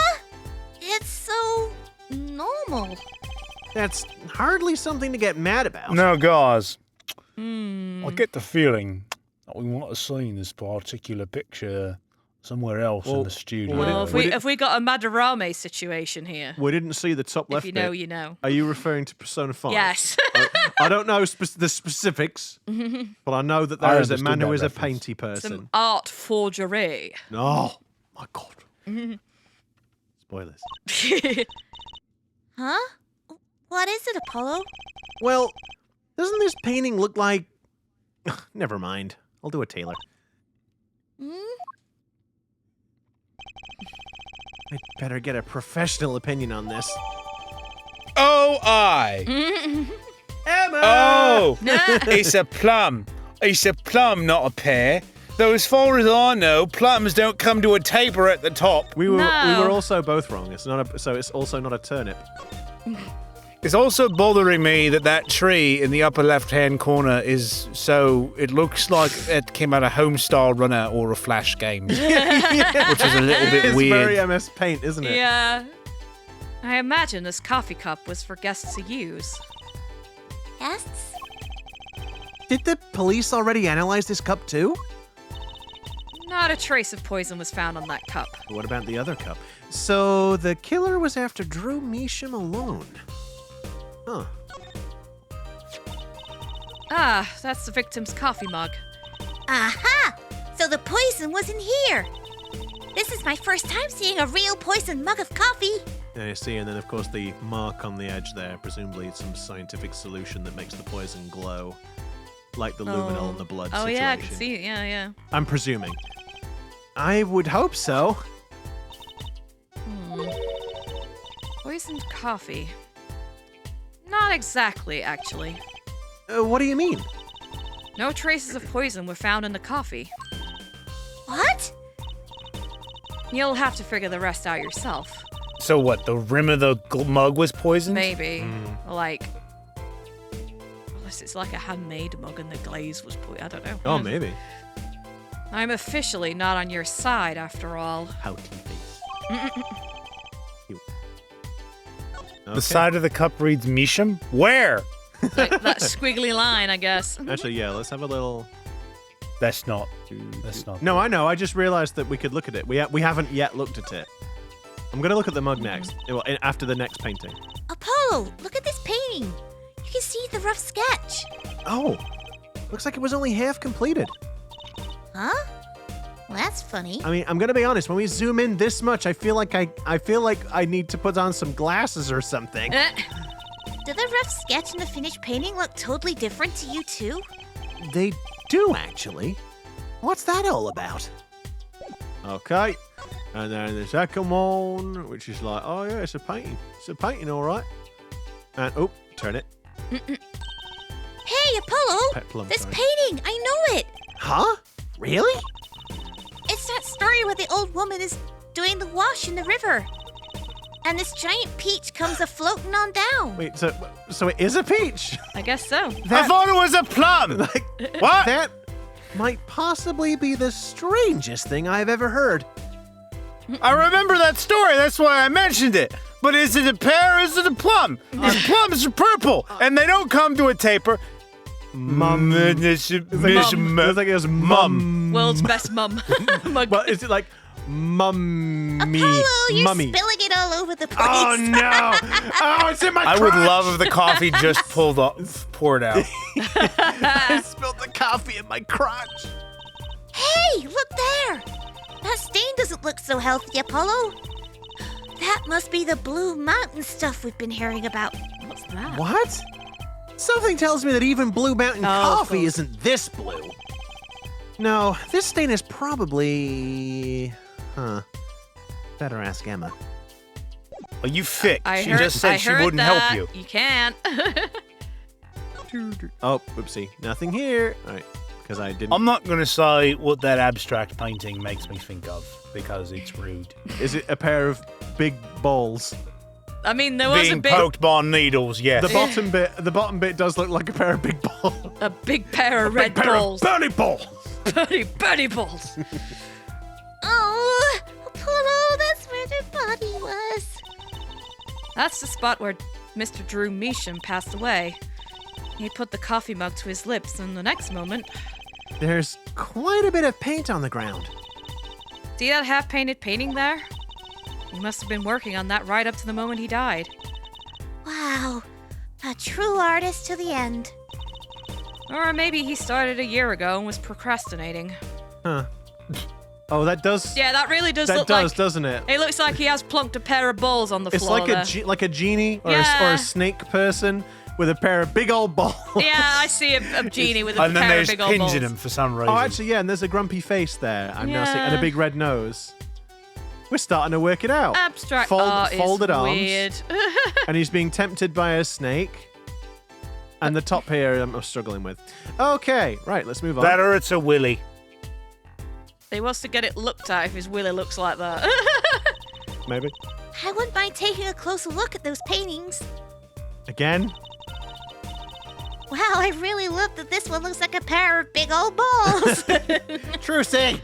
It's so normal. That's hardly something to get mad about. No, guys. I get the feeling that we might have seen this particular picture somewhere else in Well, the studio. well, Well, Would it- if we got a Madarame situation here, We didn't see the top if left you know, bit. you know. Are you referring to Persona 5? Yes. I don't know the specifics, but I know that I there is a understood man who that is a reference. painty person. Some art forgery. Oh, my God. Spoilers. Huh? What is it, Apollo? Well, doesn't this painting look like... Never mind. I'll do a Taylor. Hmm? I'd better get a professional opinion on this. Oh, I. Emma! Oh, it's a plum. It's a plum, not a pear. Though as far as I know, plums don't come to a taper at the top. We were No. also both wrong. It's not so it's also not a turnip. It's also bothering me that tree in the upper left-hand corner is so... It looks like it came out of Homestar Runner or a Flash game. Which is a little bit It's weird. very MS Paint, isn't it? Yeah. I imagine this coffee cup was for guests to use. Guests? Did the police already analyze this cup too? Not a trace of poison was found on that cup. What about the other cup? So the killer was after Drew Measham alone. Huh. Ah, that's the victim's coffee mug. Aha! So the poison was in here. This is my first time seeing a real poisoned mug of coffee. Yeah, you see, and then of course the mark on the edge there, presumably it's some scientific solution that makes the poison glow. like the luminol and the blood Oh situation. yeah, I can see it. Yeah. I'm presuming. I would hope so. Poisoned coffee. Not exactly, actually. What do you mean? No traces of poison were found in the coffee. What? You'll have to figure the rest out yourself. So what? The rim of the mug was poisoned? Maybe. Like... Unless it's like a handmade mug and the glaze was poisoned. I don't know. Oh, maybe. I'm officially not on your side, after all. Pouty face. The side of the cup reads Misham? Where? Like that squiggly line, I guess. Actually, yeah, let's have a little... That's not. No, I know. I just realized that we could look at it. We haven't yet looked at it. I'm going to look at the mug next. Well, after the next painting. Apollo, look at this painting. You can see the rough sketch. Oh, looks like it was only half completed. Huh? Well, that's funny. I mean, I'm gonna be honest. When we zoom in this much, I feel like I need to put on some glasses or something. Did the rough sketch and the finished painting look totally different to you too? They do actually. What's that all about? Okay, and then the second one, which is like, oh yeah, it's a painting. It's a painting, all right. And oh, turn it. Hey, Apollo! Peplum, This sorry. painting, I know it. Huh? Really? It's that story where the old woman is doing the wash in the river. And this giant peach comes a-floating on down. Wait, so it is a peach? I guess so. I thought it was a plum! What? That might possibly be the strangest thing I've ever heard. I remember that story, that's why I mentioned it. But is it a pear or is it a plum? These plums are purple, and they don't come to a taper. Mum. It's It's like it was mum. World's best mum. Mug. Well, is it like mummy? Apollo, you're mummy. spilling it all over the place. Oh no! Oh, it's in my I crotch! would love if the coffee just poured out. I spilled the coffee in my crotch. Hey, look there. That stain doesn't look so healthy, Apollo. That must be the Blue Mountain stuff we've been hearing about. What's that? What? Something tells me that even Blue Mountain Oh, of coffee course. isn't this blue. No, this stain is probably... Better ask Emma. Are you fixed? I She heard, just said I she heard wouldn't that. help you. You can't. Oh, oopsie. Nothing here. All right, because I didn't... I'm not going to say what that abstract painting makes me think of, because it's rude. Is it a pair of big balls? I mean, there was Being a big, poked by needles, yes. The bottom bit does look like a pair of big balls. a big pair of red Big pair balls. of burny balls. Birdie balls. Oh, Apollo, that's where the body was. That's the spot where Mr. Drew Measham passed away. He put the coffee mug to his lips, and the next moment, There's quite a bit of paint on the ground. see that half-painted painting there? He must have been working on that right up to the moment he died. Wow, a true artist to the end. Or maybe he started a year ago and was procrastinating. Huh. Oh, that does... Yeah, that really does that look does, like... doesn't it? It looks like he has plunked a pair of balls on the It's floor like there. like a genie or, Yeah. a snake person with a pair of big old balls. Yeah, I see a genie with a And then pair of there's big old pins balls. in them for some reason. Oh, actually, yeah, and there's a grumpy face there. I'm now seeing, and a Yeah. big red nose. We're starting to work it out. Abstract art folded is arms, weird. and he's being tempted by a snake. And the top here, I'm struggling with. Okay, right, let's move on. That or it's a willy. He wants to get it looked at if his willy looks like that. Maybe. I wouldn't mind taking a closer look at those paintings. Again? Wow, I really love that this one looks like a pair of big old balls. Trucy!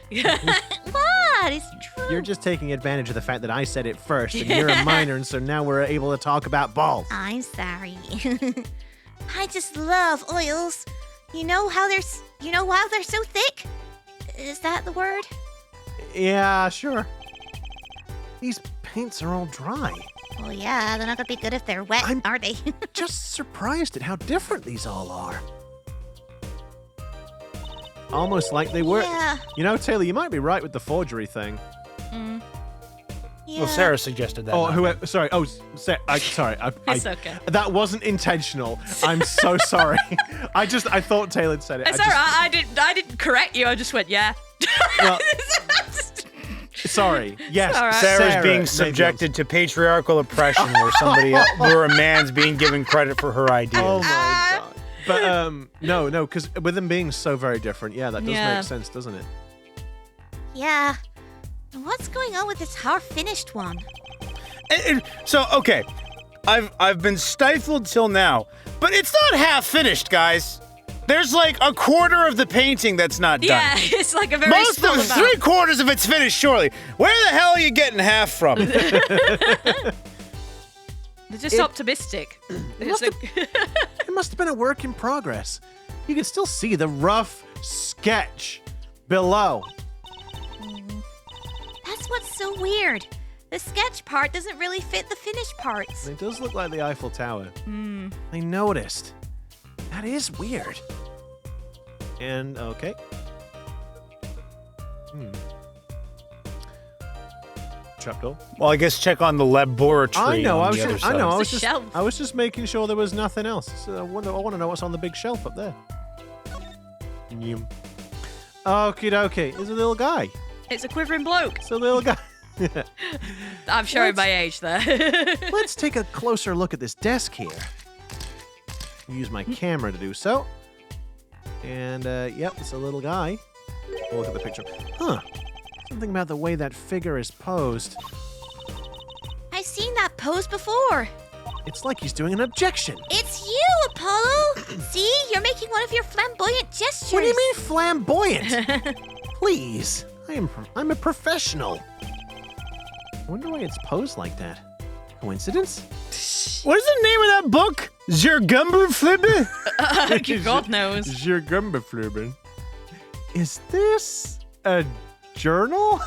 What? It's true. You're just taking advantage of the fact that I said it first, and you're a minor, and so now we're able to talk about balls. I'm sorry. I just love oils. You know how they're so thick? Is that the word? Yeah, sure. These paints are all dry. Well, yeah, they're not gonna be good if they're wet, I'm- are they? Just surprised at how different these all are. Almost like they were. Yeah. You know, Taylor, you might be right with the forgery thing. Yeah. Well, Sarah suggested that. Oh, not whoever. me. Sorry. Oh, sorry. It's okay. That wasn't intentional. I'm so sorry. I thought Taylor had said it. It's alright. I didn't correct you. I just went, yeah. Well, sorry. Yes. All right. Sarah's Sarah, being maybe subjected to patriarchal oppression, where a man's being given credit for her ideas. Oh my god. But no, because with them being so very different, yeah, that does Yeah. make sense, doesn't it? Yeah. What's going on with this half-finished one? So, okay, I've been stifled till now, but it's not half finished, guys. There's like a quarter of the painting that's not done. Yeah, it's like a very Most small of amount. 3/4 of it's finished, surely. Where the hell are you getting half from? They're just optimistic. It's must It must have been a work in progress. You can still see the rough sketch below. That's what's so weird. The sketch part doesn't really fit the finished parts. It does look like the Eiffel Tower. I noticed. That is weird. And, okay. Trapdoor. Well, I guess check on the laboratory. I know. on I the other was side. It's a shelf. I was just making sure there was nothing else. So I want to know what's on the big shelf up there. Okie dokie. There's a little guy. It's a quivering bloke. It's a little guy. I'm showing my age there. Let's take a closer look at this desk here. Use my camera to do so. And, yep, it's a little guy. We'll look at the picture. Huh. Something about the way that figure is posed. I've seen that pose before. It's like he's doing an objection. It's you, Apollo. See, you're making one of your flamboyant gestures. What do you mean flamboyant? Please. I'm a professional. I wonder why it's posed like that. Coincidence? What is the name of that book? Zergumberflibbe? God knows. Zergumberflibbe. Is this a journal?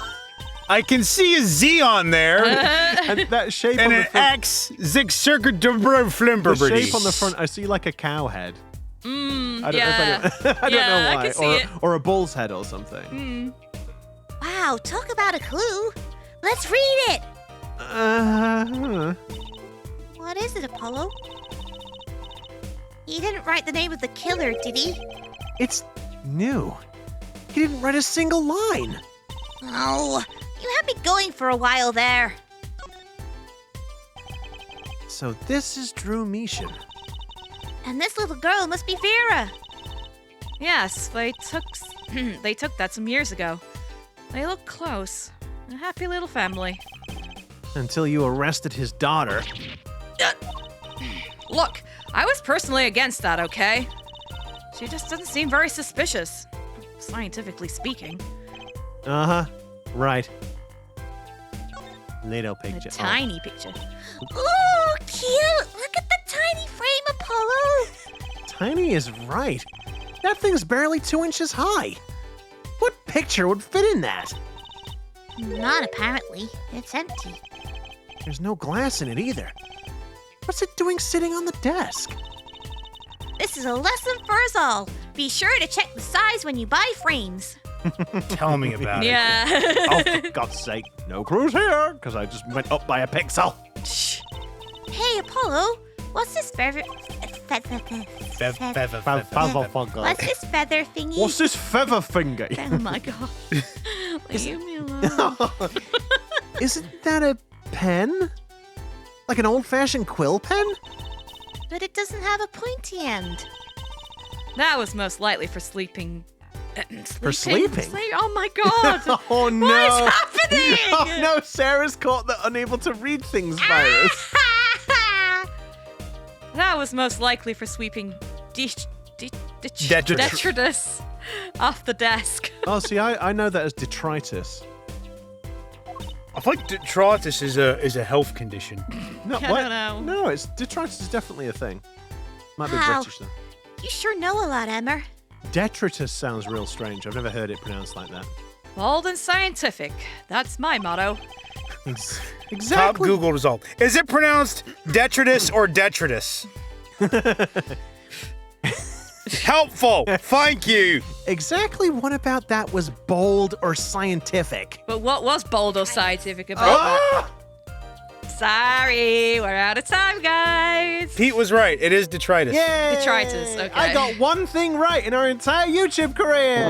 I can see a Z on there. And that shape And on the an front. X, The Zigcircudumberflimberberdy. shape on the front, I see like a cow head. I don't know yeah. if I don't Yeah, know I why. can see it. Or a bull's head or something. Wow, talk about a clue. Let's read it. What is it, Apollo? He didn't write the name of the killer, did he? It's new. He didn't write a single line. Oh, you had me going for a while there. So this is Drew Meashan. And this little girl must be Vera. Yes, they took that some years ago. They look close. A happy little family. Until you arrested his daughter. Look, I was personally against that, okay? She just doesn't seem very suspicious, scientifically speaking. Uh-huh. Right. Little A picture. tiny picture. Oh, cute. Look at the tiny frame, Apollo. Tiny is right. That thing's barely 2 inches high. What picture would fit in that? Not apparently. It's empty. There's no glass in it either. What's it doing sitting on the desk? This is a lesson for us all. Be sure to check the size when you buy frames. Tell me about it. Yeah. Oh, for God's sake. No clues here, because I just went up by a pixel. Hey, Apollo. What's this feather? What's this feather thingy? What's this feather finger? Oh my god. Leave me alone. Isn't that a pen? Like an old-fashioned quill pen? But it doesn't have a pointy end. That was most likely for sleeping. For sleeping? Oh my god. Oh no! What is happening? Oh no! Sarah's caught the unable to read things virus. That was most likely for sweeping Detritus. detritus off the desk. Oh, see, I know that as detritus. I think detritus is a health condition. No, I what? don't know. No, it's detritus is definitely a thing. Might be Wow. British though. You sure know a lot, Emma. Detritus sounds real strange. I've never heard it pronounced like that. Bold and scientific. That's my motto. Exactly. Top Google result. Is it pronounced detritus or detritus? Helpful. Thank you. Exactly what about that was bold or scientific? But what was bold or scientific about that? Sorry, we're out of time, guys. Pete was right. It is detritus. Yay! Detritus, okay. I got one thing right in our entire YouTube career.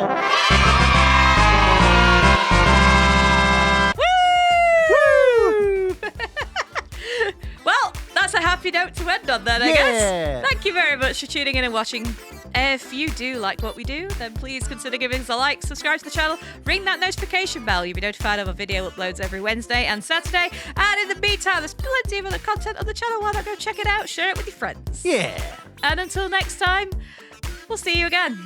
Woo! Well, that's a happy note to end on then, I Yeah. guess. Thank you very much for tuning in and watching. If you do like what we do, then please consider giving us a like, subscribe to the channel, ring that notification bell. You'll be notified of our video uploads every Wednesday and Saturday. And in the meantime, there's plenty of other content on the channel. Why not go check it out? Share it with your friends. Yeah. And until next time, we'll see you again.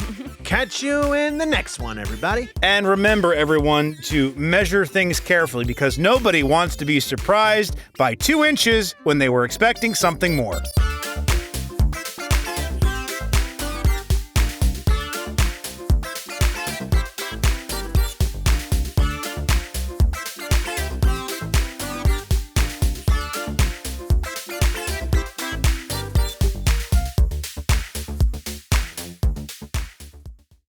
Catch you in the next one, everybody. And remember, everyone, to measure things carefully because nobody wants to be surprised by 2 inches when they were expecting something more.